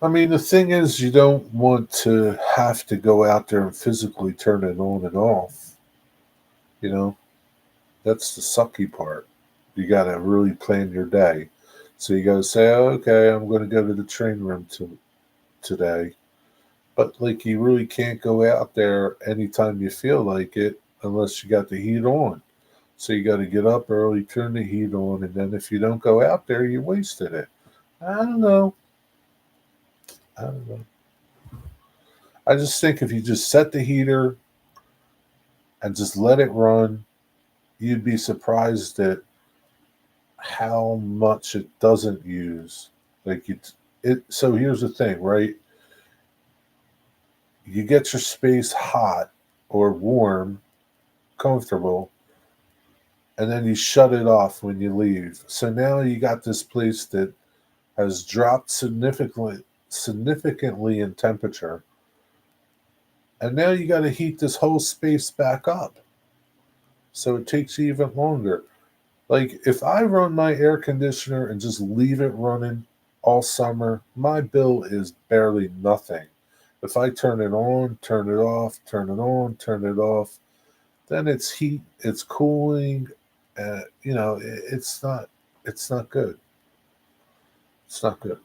Speaker 1: I mean, the thing is, you don't want to have to go out there and physically turn it on and off. You know, that's the sucky part. You got to really plan your day. So you got to say, oh, okay, I'm going to go to the train room today. But like, you really can't go out there anytime you feel like it unless you got the heat on. So you got to get up early, turn the heat on, and then if you don't go out there, you wasted it. I don't know. I don't know. I just think if you just set the heater and just let it run, you'd be surprised at how much it doesn't use. Like it. So here's the thing, right? You get your space hot or warm, comfortable, and then you shut it off when you leave. So now you got this place that has dropped significantly in temperature, and now you got to heat this whole space back up. So it takes you even longer. Like if I run my air conditioner and just leave it running all summer, my bill is barely nothing. If I turn it on, turn it off, turn it on, turn it off, then it's heat, it's cooling. It's not good. It's not good.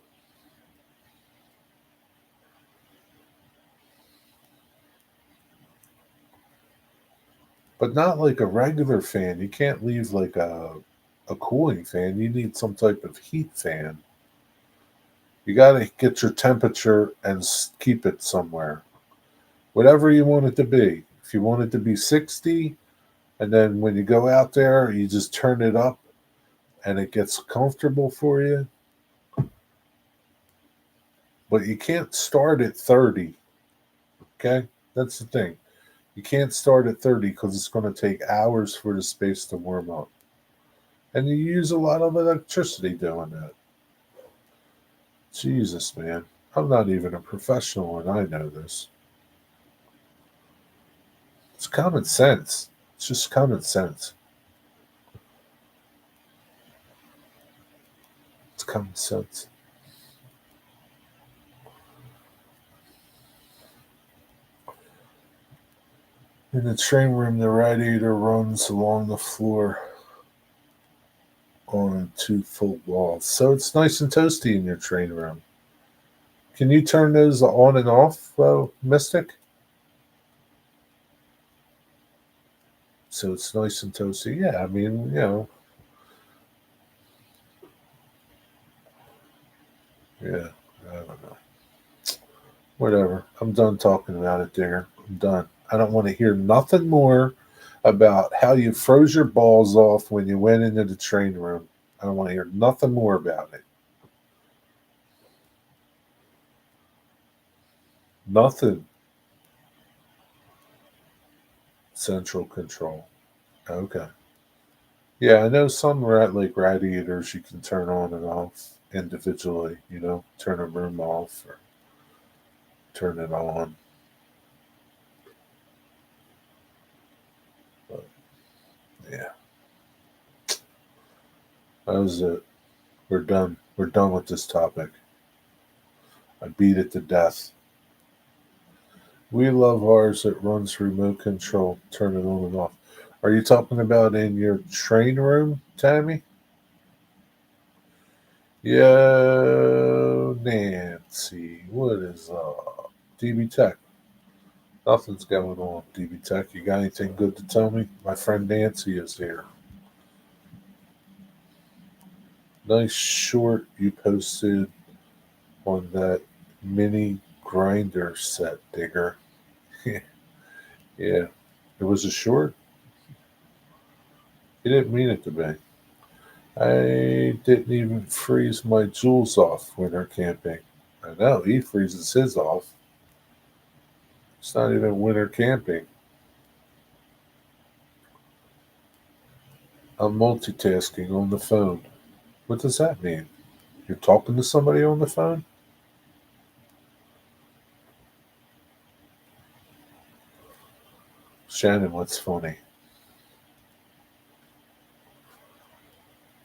Speaker 1: But not like a regular fan. You can't leave like a cooling fan. You need some type of heat fan. You got to get your temperature and keep it somewhere. Whatever you want it to be. If you want it to be 60, and then when you go out there, you just turn it up and it gets comfortable for you. But you can't start at 30. Okay? That's the thing. You can't start at 30 because it's going to take hours for the space to warm up. And you use a lot of electricity doing that. Jesus, man. I'm not even a professional and I know this. It's common sense. It's just common sense. It's common sense. In the train room, the radiator runs along the floor on two full walls. So it's nice and toasty in your train room. Can you turn those on and off, Mystic? So it's nice and toasty. Yeah, I mean, yeah, I don't know. Whatever. I'm done talking about it, Digger. I'm done. I don't want to hear nothing more about how you froze your balls off when you went into the train room. I don't want to hear nothing more about it. Nothing. Central control. Okay. Yeah, I know some like radiators you can turn on and off individually, turn a room off or turn it on. But yeah, that was it. We're done. We're done with this topic. I beat it to death. We love ours that runs remote control. Turn it on and off. Are you talking about in your train room, Tammy? Yo, Nancy. What is up? DB Tech. Nothing's going on, DB Tech. You got anything good to tell me? My friend Nancy is here. Nice short you posted on that mini grinder set, Digger. Yeah. It was a short? You didn't mean it to be. I didn't even freeze my jewels off winter camping. I know, he freezes his off. It's not even winter camping. I'm multitasking on the phone. What does that mean? You're talking to somebody on the phone? Shannon, what's funny?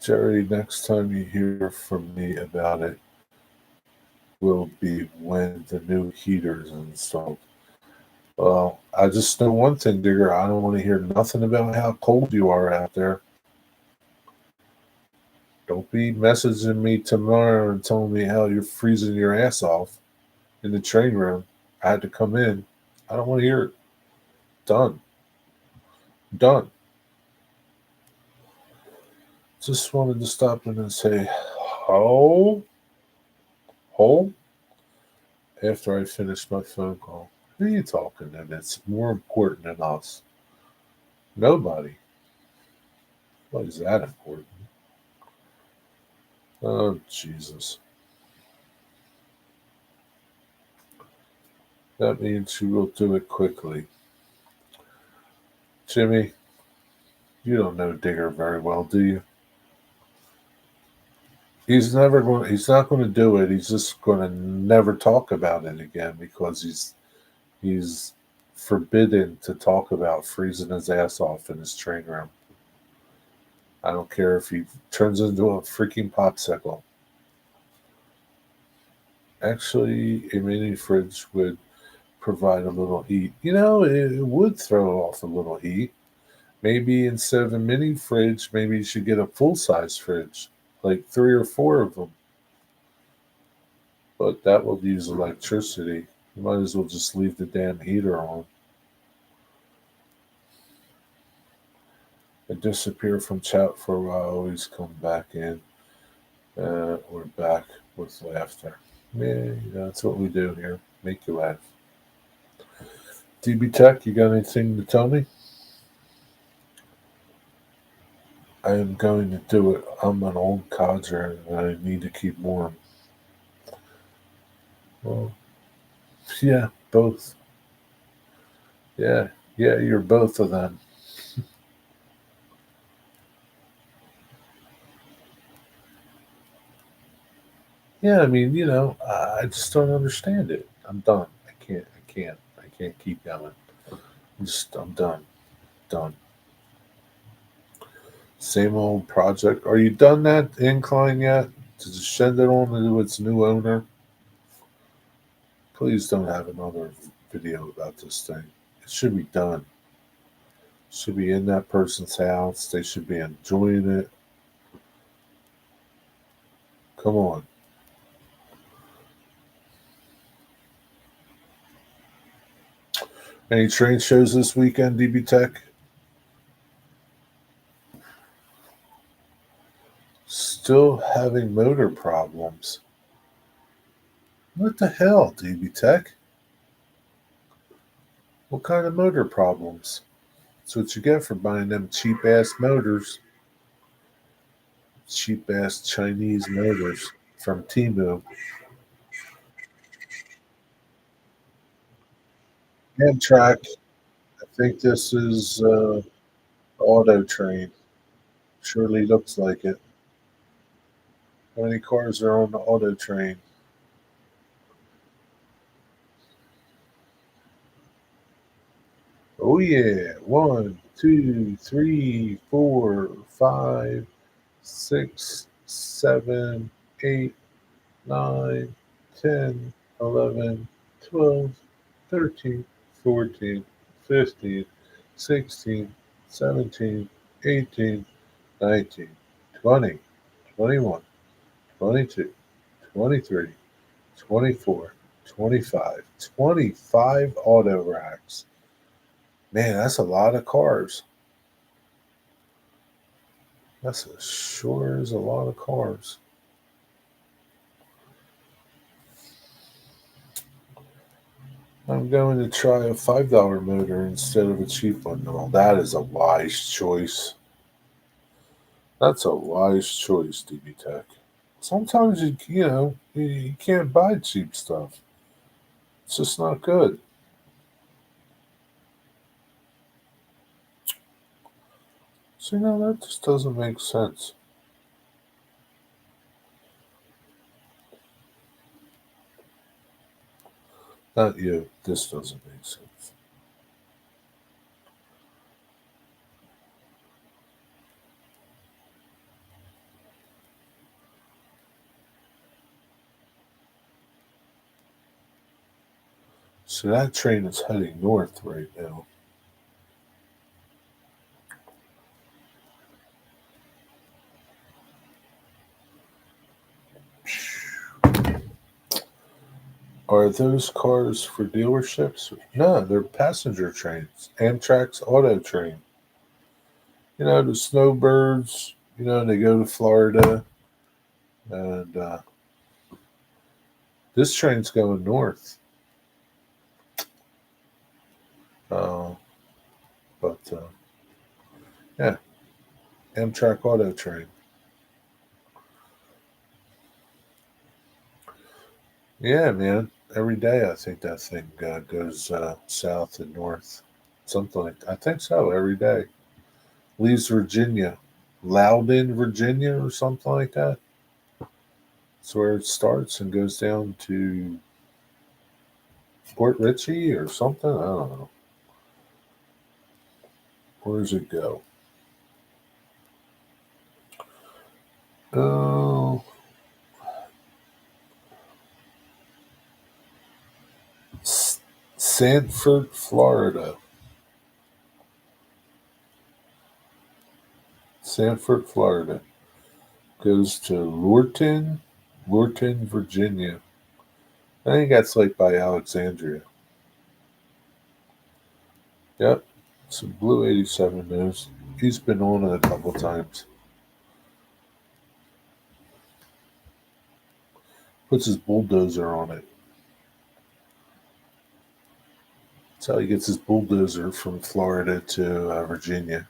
Speaker 1: Jerry, next time you hear from me about it will be when the new heater is installed. Well, I just know one thing, Digger. I don't want to hear nothing about how cold you are out there. Don't be messaging me tomorrow and telling me how you're freezing your ass off in the train room. I had to come in. I don't want to hear it. Done. Done. Just wanted to stop in and say, ho, ho, after I finished my phone call. Who are you talking to that's more important than us? Nobody. Why is that important? Oh, Jesus. That means you will do it quickly. Jimmy, you don't know Digger very well, do you? He's not going to do it. He's just going to never talk about it again because he's forbidden to talk about freezing his ass off in his train room. I don't care if he turns into a freaking popsicle. Actually, a mini fridge would provide a little heat. It would throw off a little heat. Maybe instead of a mini fridge, maybe you should get a full size fridge, like 3 or 4 of them. But that will use electricity. You might as well just leave the damn heater on. I disappear from chat for a while, always come back in. We're back with laughter. Yeah, that's what we do here. Make you laugh. DB Tech, you got anything to tell me? I am going to do it. I'm an old codger and I need to keep warm. Well, yeah, both. Yeah, you're both of them. Yeah, I mean, I just don't understand it. I'm done. I can't keep going. I'm done. Done. Same old project. Are you done that incline yet? To just send it on to its new owner? Please don't have another video about this thing. It should be done. It should be in that person's house. They should be enjoying it. Come on. Any train shows this weekend, DB Tech? Still having motor problems. What the hell, DB Tech? What kind of motor problems? That's what you get for buying them cheap ass motors. Cheap ass Chinese motors from Temu. Amtrak. I think this is Auto Train. Surely looks like it. How many cars are on the Auto Train? Oh yeah. 1, 2, 3, 4, 5, 6, 7, 8, 9, 10, 11, 12, 13, 14, 15, 16, 17, 18, 19, 20, 21, 22, 23, 24, 25, 25 auto racks. Man, that's a lot of cars. Sure is a lot of cars. I'm going to try a $5 motor instead of a cheap one. Well, that is a wise choice. That's a wise choice, DB Tech. Sometimes you can't buy cheap stuff. It's just not good. So that just doesn't make sense. Not you. This doesn't make sense. So that train is heading north right now. Are those cars for dealerships? No, they're passenger trains. Amtrak's Auto Train. The snowbirds, they go to Florida. And this train's going north. Uh, but yeah, Amtrak Auto Train. Yeah, man. Every day I think that thing goes south and north. Something like I think so. Every day leaves Virginia, Loudon, Virginia, or something like that. That's where it starts and goes down to Port Richey or something. I don't know. Where does it go? Oh, Sanford, Florida. Sanford, Florida. Goes to Lorton, Virginia. I think that's like by Alexandria. Yep. Some Blue 87 news. He's been on it a couple times. Puts his bulldozer on it. That's how he gets his bulldozer from Florida to Virginia.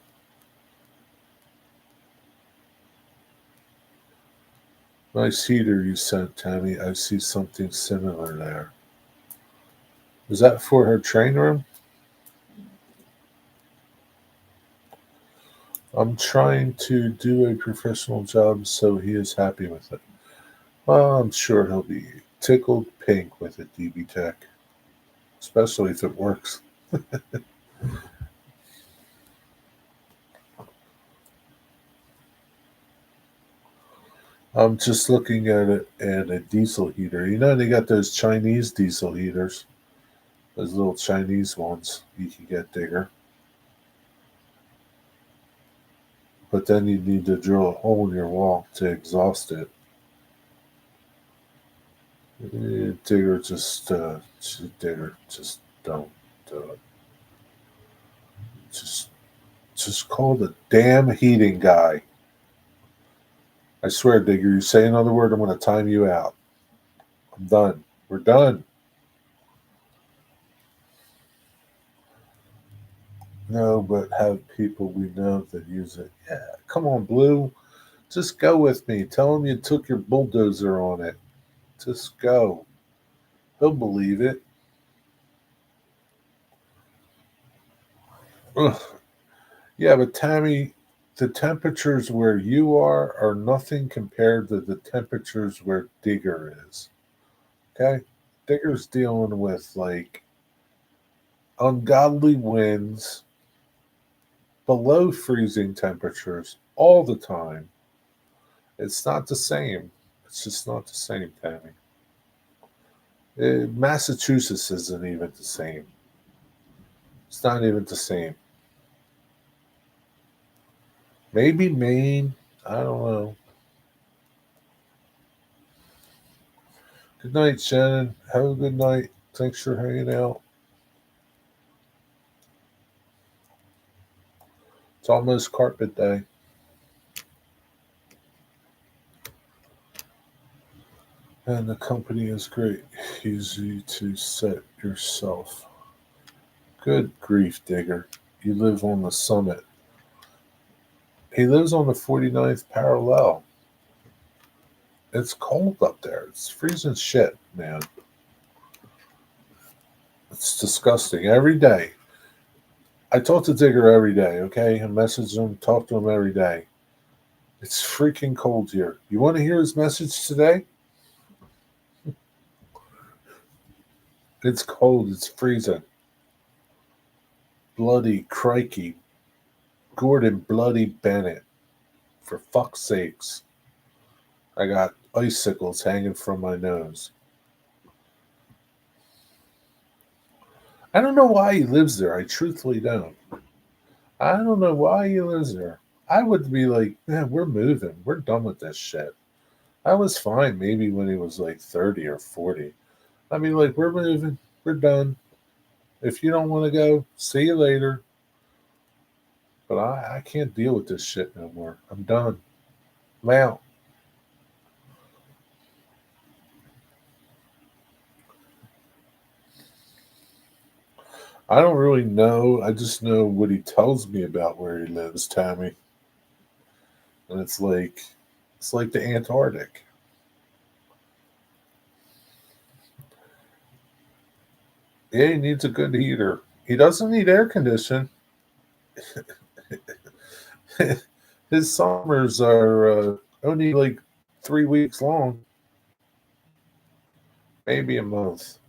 Speaker 1: Nice heater you sent, Tammy. I see something similar there. Is that for her train room? I'm trying to do a professional job so he is happy with it. Well, I'm sure he'll be tickled pink with it, DB Tech, especially if it works. I'm just looking at it and a diesel heater. You know, they got those Chinese diesel heaters, those little Chinese ones you can get bigger. But then you need to drill a hole in your wall to exhaust it. Digger, digger, just don't do it. Just, just call the damn heating guy. I swear, Digger, you say another word, I'm going to time you out. I'm done. We're done. No, but have people we know that use it. Yeah, come on, Blue. Just go with me. Tell him you took your bulldozer on it. Just go. He'll believe it. Ugh. Yeah, but Tammy, the temperatures where you are nothing compared to the temperatures where Digger is. Okay? Digger's dealing with like ungodly winds, below freezing temperatures all the time. It's not the same. It's just not the same, Tammy. Massachusetts isn't even the same. It's not even the same. Maybe Maine. I don't know. Good night, Shannon. Have a good night. Thanks for hanging out. It's almost carpet day. And the company is great. Easy to set yourself. Good grief, Digger. You live on the summit. He lives on the 49th parallel. It's cold up there. It's freezing shit, man. It's disgusting. Every day. I talk to Digger every day, okay? I message him, talk to him every day. It's freaking cold here. You want to hear his message today? It's cold. It's freezing. Bloody crikey. Gordon Bloody Bennett. For fuck's sakes. I got icicles hanging from my nose. I don't know why he lives there. I truthfully don't. I don't know why he lives there. I would be like, man, we're moving. We're done with this shit. I was fine maybe when he was like 30 or 40. I mean, like, we're moving. We're done. If you don't want to go, see you later. But I can't deal with this shit no more. I'm done. I'm out. I don't really know. I just know what he tells me about where he lives, Tammy. And it's like the Antarctic. Yeah, he needs a good heater. He doesn't need air conditioning. His summers are only like 3 weeks long, maybe a month,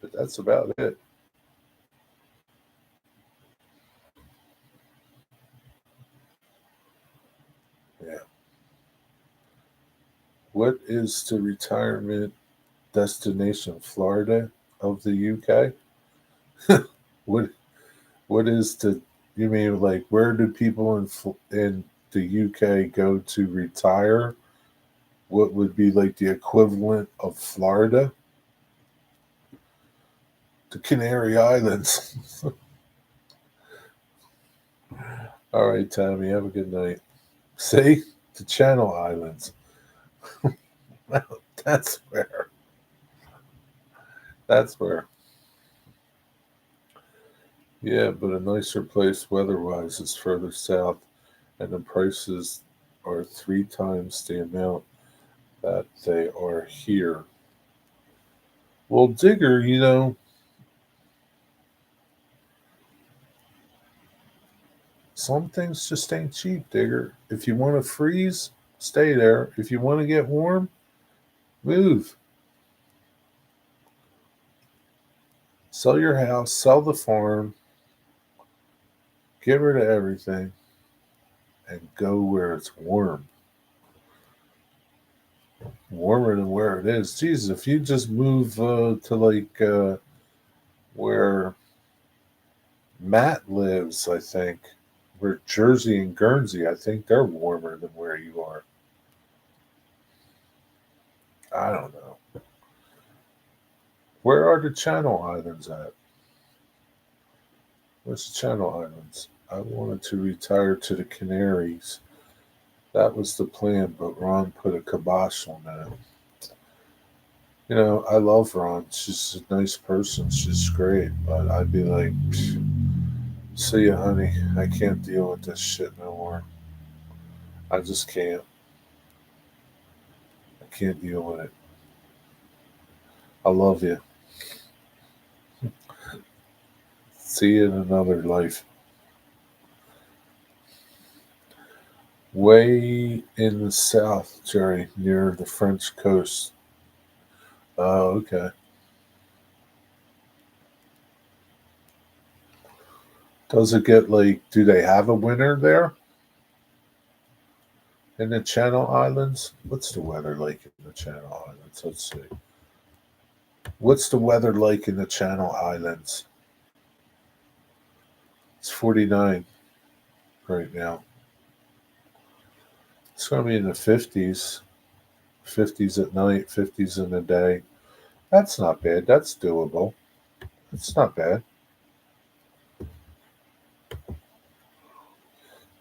Speaker 1: but that's about it. Yeah. What is the retirement destination? Florida of the UK? What What is the? You mean like where do people in the UK go to retire? What would be like the equivalent of Florida? The Canary Islands. All right, Tommy. Have a good night. See the Channel Islands. That's where. That's where. Yeah, but a nicer place weather-wise is further south, and the prices are 3 times the amount that they are here. Well, Digger, some things just ain't cheap, Digger. If you want to freeze, stay there. If you want to get warm, move. Sell your house, sell the farm, get rid of everything, and go where it's warm. Warmer than where it is. Jesus, if you just move to where Matt lives, I think, where Jersey and Guernsey, I think they're warmer than where you are. I don't know. Where are the Channel Islands at? Where's the Channel Islands? I wanted to retire to the Canaries. That was the plan, but Ron put a kibosh on that. I love Ron. She's a nice person. She's great. But I'd be like, see ya, honey. I can't deal with this shit no more. I just can't. I can't deal with it. I love you. See you in another life. Way in the south, Jerry, near the French coast. Oh, okay. Does it get do they have a winter there in the Channel Islands? What's the weather like in the Channel Islands? Let's see. What's the weather like in the Channel Islands? It's 49 right now. It's going to be in the 50s, 50s at night, 50s in the day. That's not bad. That's doable. It's not bad.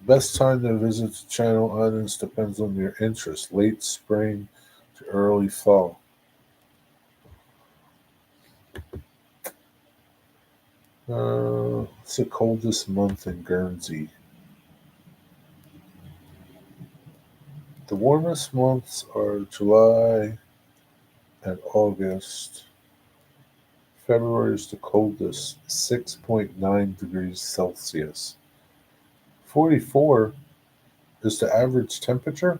Speaker 1: Best time to visit the Channel Islands depends on your interest. Late spring to early fall. It's the coldest month in Guernsey. The warmest months are July and August. February is the coldest, 6.9 degrees Celsius. 44 is the average temperature.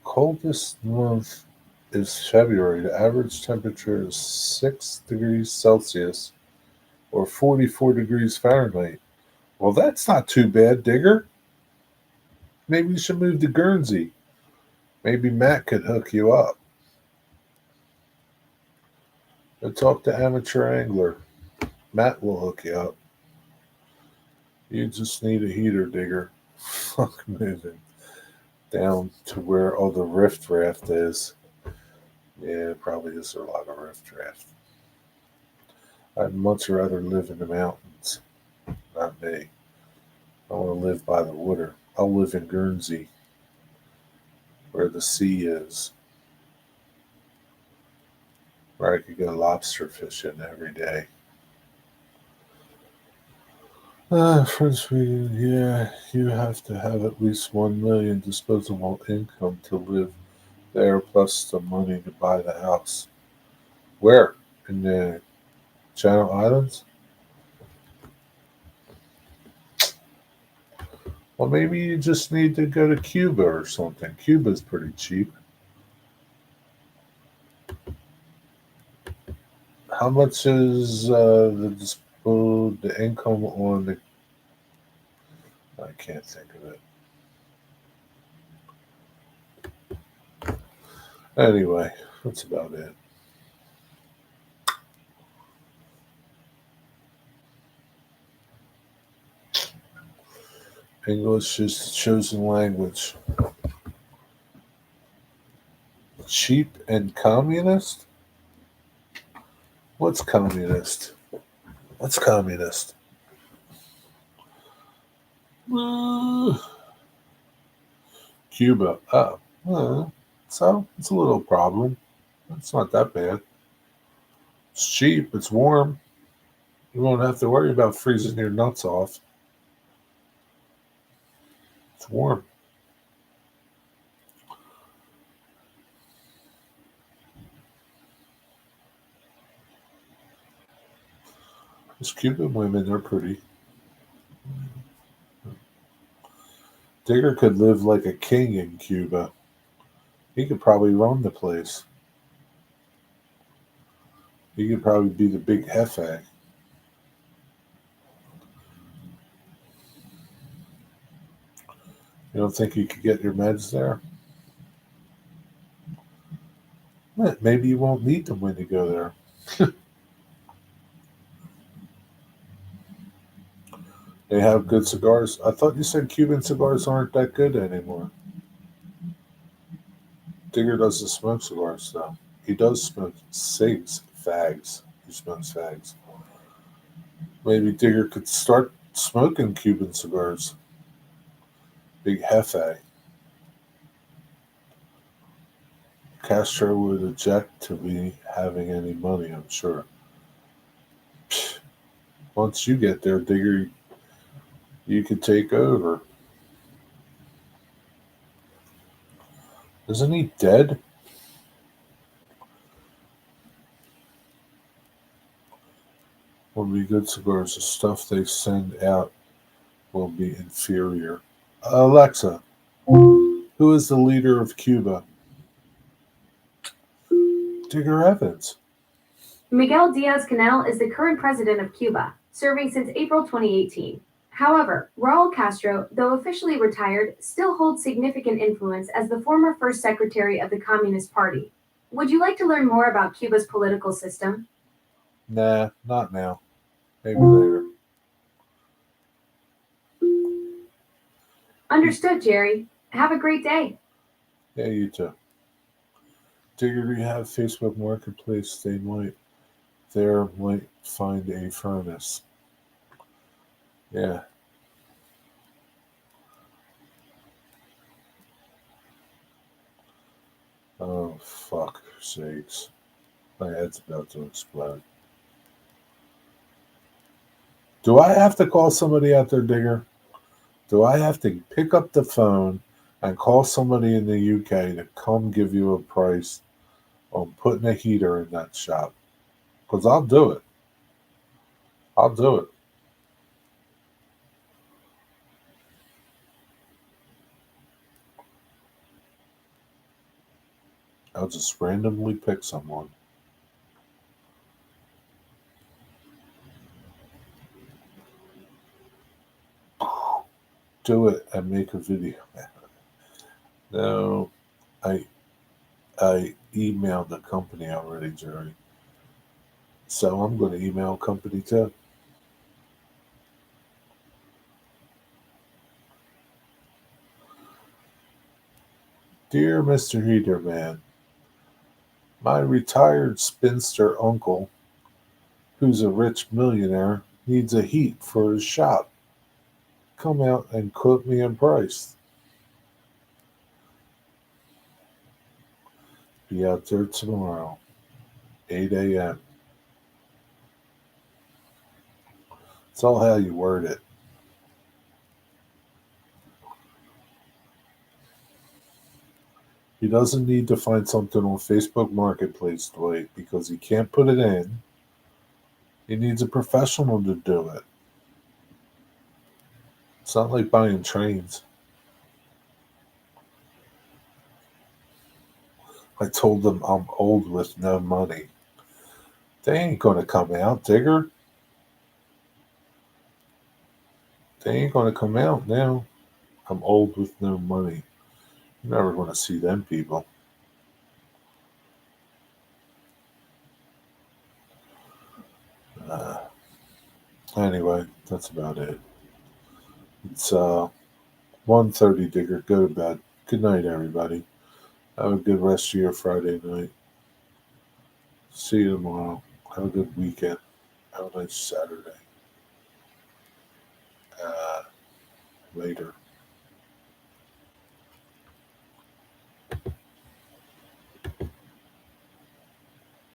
Speaker 1: Coldest month is February. The average temperature is 6 degrees Celsius or 44 degrees Fahrenheit. Well, that's not too bad, Digger. Maybe you should move to Guernsey. Maybe Matt could hook you up. Go talk to Amateur Angler. Matt will hook you up. You just need a heater, Digger. Fuck moving down to where all the rift raft is. Yeah, probably is a lot of rift raft. I'd much rather live in the mountains. Not me. I want to live by the water. I'll live in Guernsey, where the sea is, where I could go lobster fishing every day. First, yeah, you have to have at least 1 million disposable income to live there, plus the money to buy the house. Where? In the Channel Islands? Well, maybe you just need to go to Cuba or something. Cuba's pretty cheap. How much is the income on the? I can't think of it. Anyway, that's about it. English is the chosen language. Cheap and communist? What's communist? What's communist? Uh, Cuba. Oh, so it's a little problem. It's not that bad. It's cheap. It's warm. You won't have to worry about freezing your nuts off. It's warm. These Cuban women are pretty. Digger could live like a king in Cuba. He could probably run the place. He could probably be the big jefe. You don't think you could get your meds there? Maybe you won't need them when you go there. They have good cigars. I thought you said Cuban cigars aren't that good anymore. Digger doesn't smoke cigars, though. He does smoke cigs, fags. He smokes fags. Maybe Digger could start smoking Cuban cigars. Big jefe. Castro would object to me having any money, I'm sure. Psh, once you get there, Digger, you could take over. Isn't he dead? Will be good cigars. The stuff they send out will be inferior. Alexa, who is the leader of Cuba? Digger Evans.
Speaker 2: Miguel Diaz-Canel is the current president of Cuba, serving since April 2018. However, Raul Castro, though officially retired, still holds significant influence as the former first secretary of the Communist Party. Would you like to learn more about Cuba's political system?
Speaker 1: Nah, not now. Maybe later.
Speaker 2: Understood, Jerry. Have a great day.
Speaker 1: Yeah, you too. Digger, do you have Facebook Marketplace? They might find a furnace. Yeah. Oh, fuck sakes. My head's about to explode. Do I have to call somebody out there, Digger? Do I have to pick up the phone and call somebody in the UK to come give you a price on putting a heater in that shop? Because I'll do it. I'll do it. I'll just randomly pick someone. Do it and make a video. No, I I emailed the company already, Jerry. So I'm going to email company too. Dear Mr. Heaterman, my retired spinster uncle, who's a rich millionaire, needs a heat for his shop. Come out and quote me a price. Be out there tomorrow. 8 a.m. It's all how you word it. He doesn't need to find something on Facebook Marketplace, Dwight, because he can't put it in. He needs a professional to do it. It's not like buying trains. I told them I'm old with no money. They ain't gonna come out, Digger. They ain't gonna come out now. I'm old with no money. You're never gonna see them people. Uh, anyway, that's about it. It's 1:30, Digger. Go to bed. Good night, everybody. Have a good rest of your Friday night. See you tomorrow. Have a good weekend. Have a nice Saturday. Uh, later.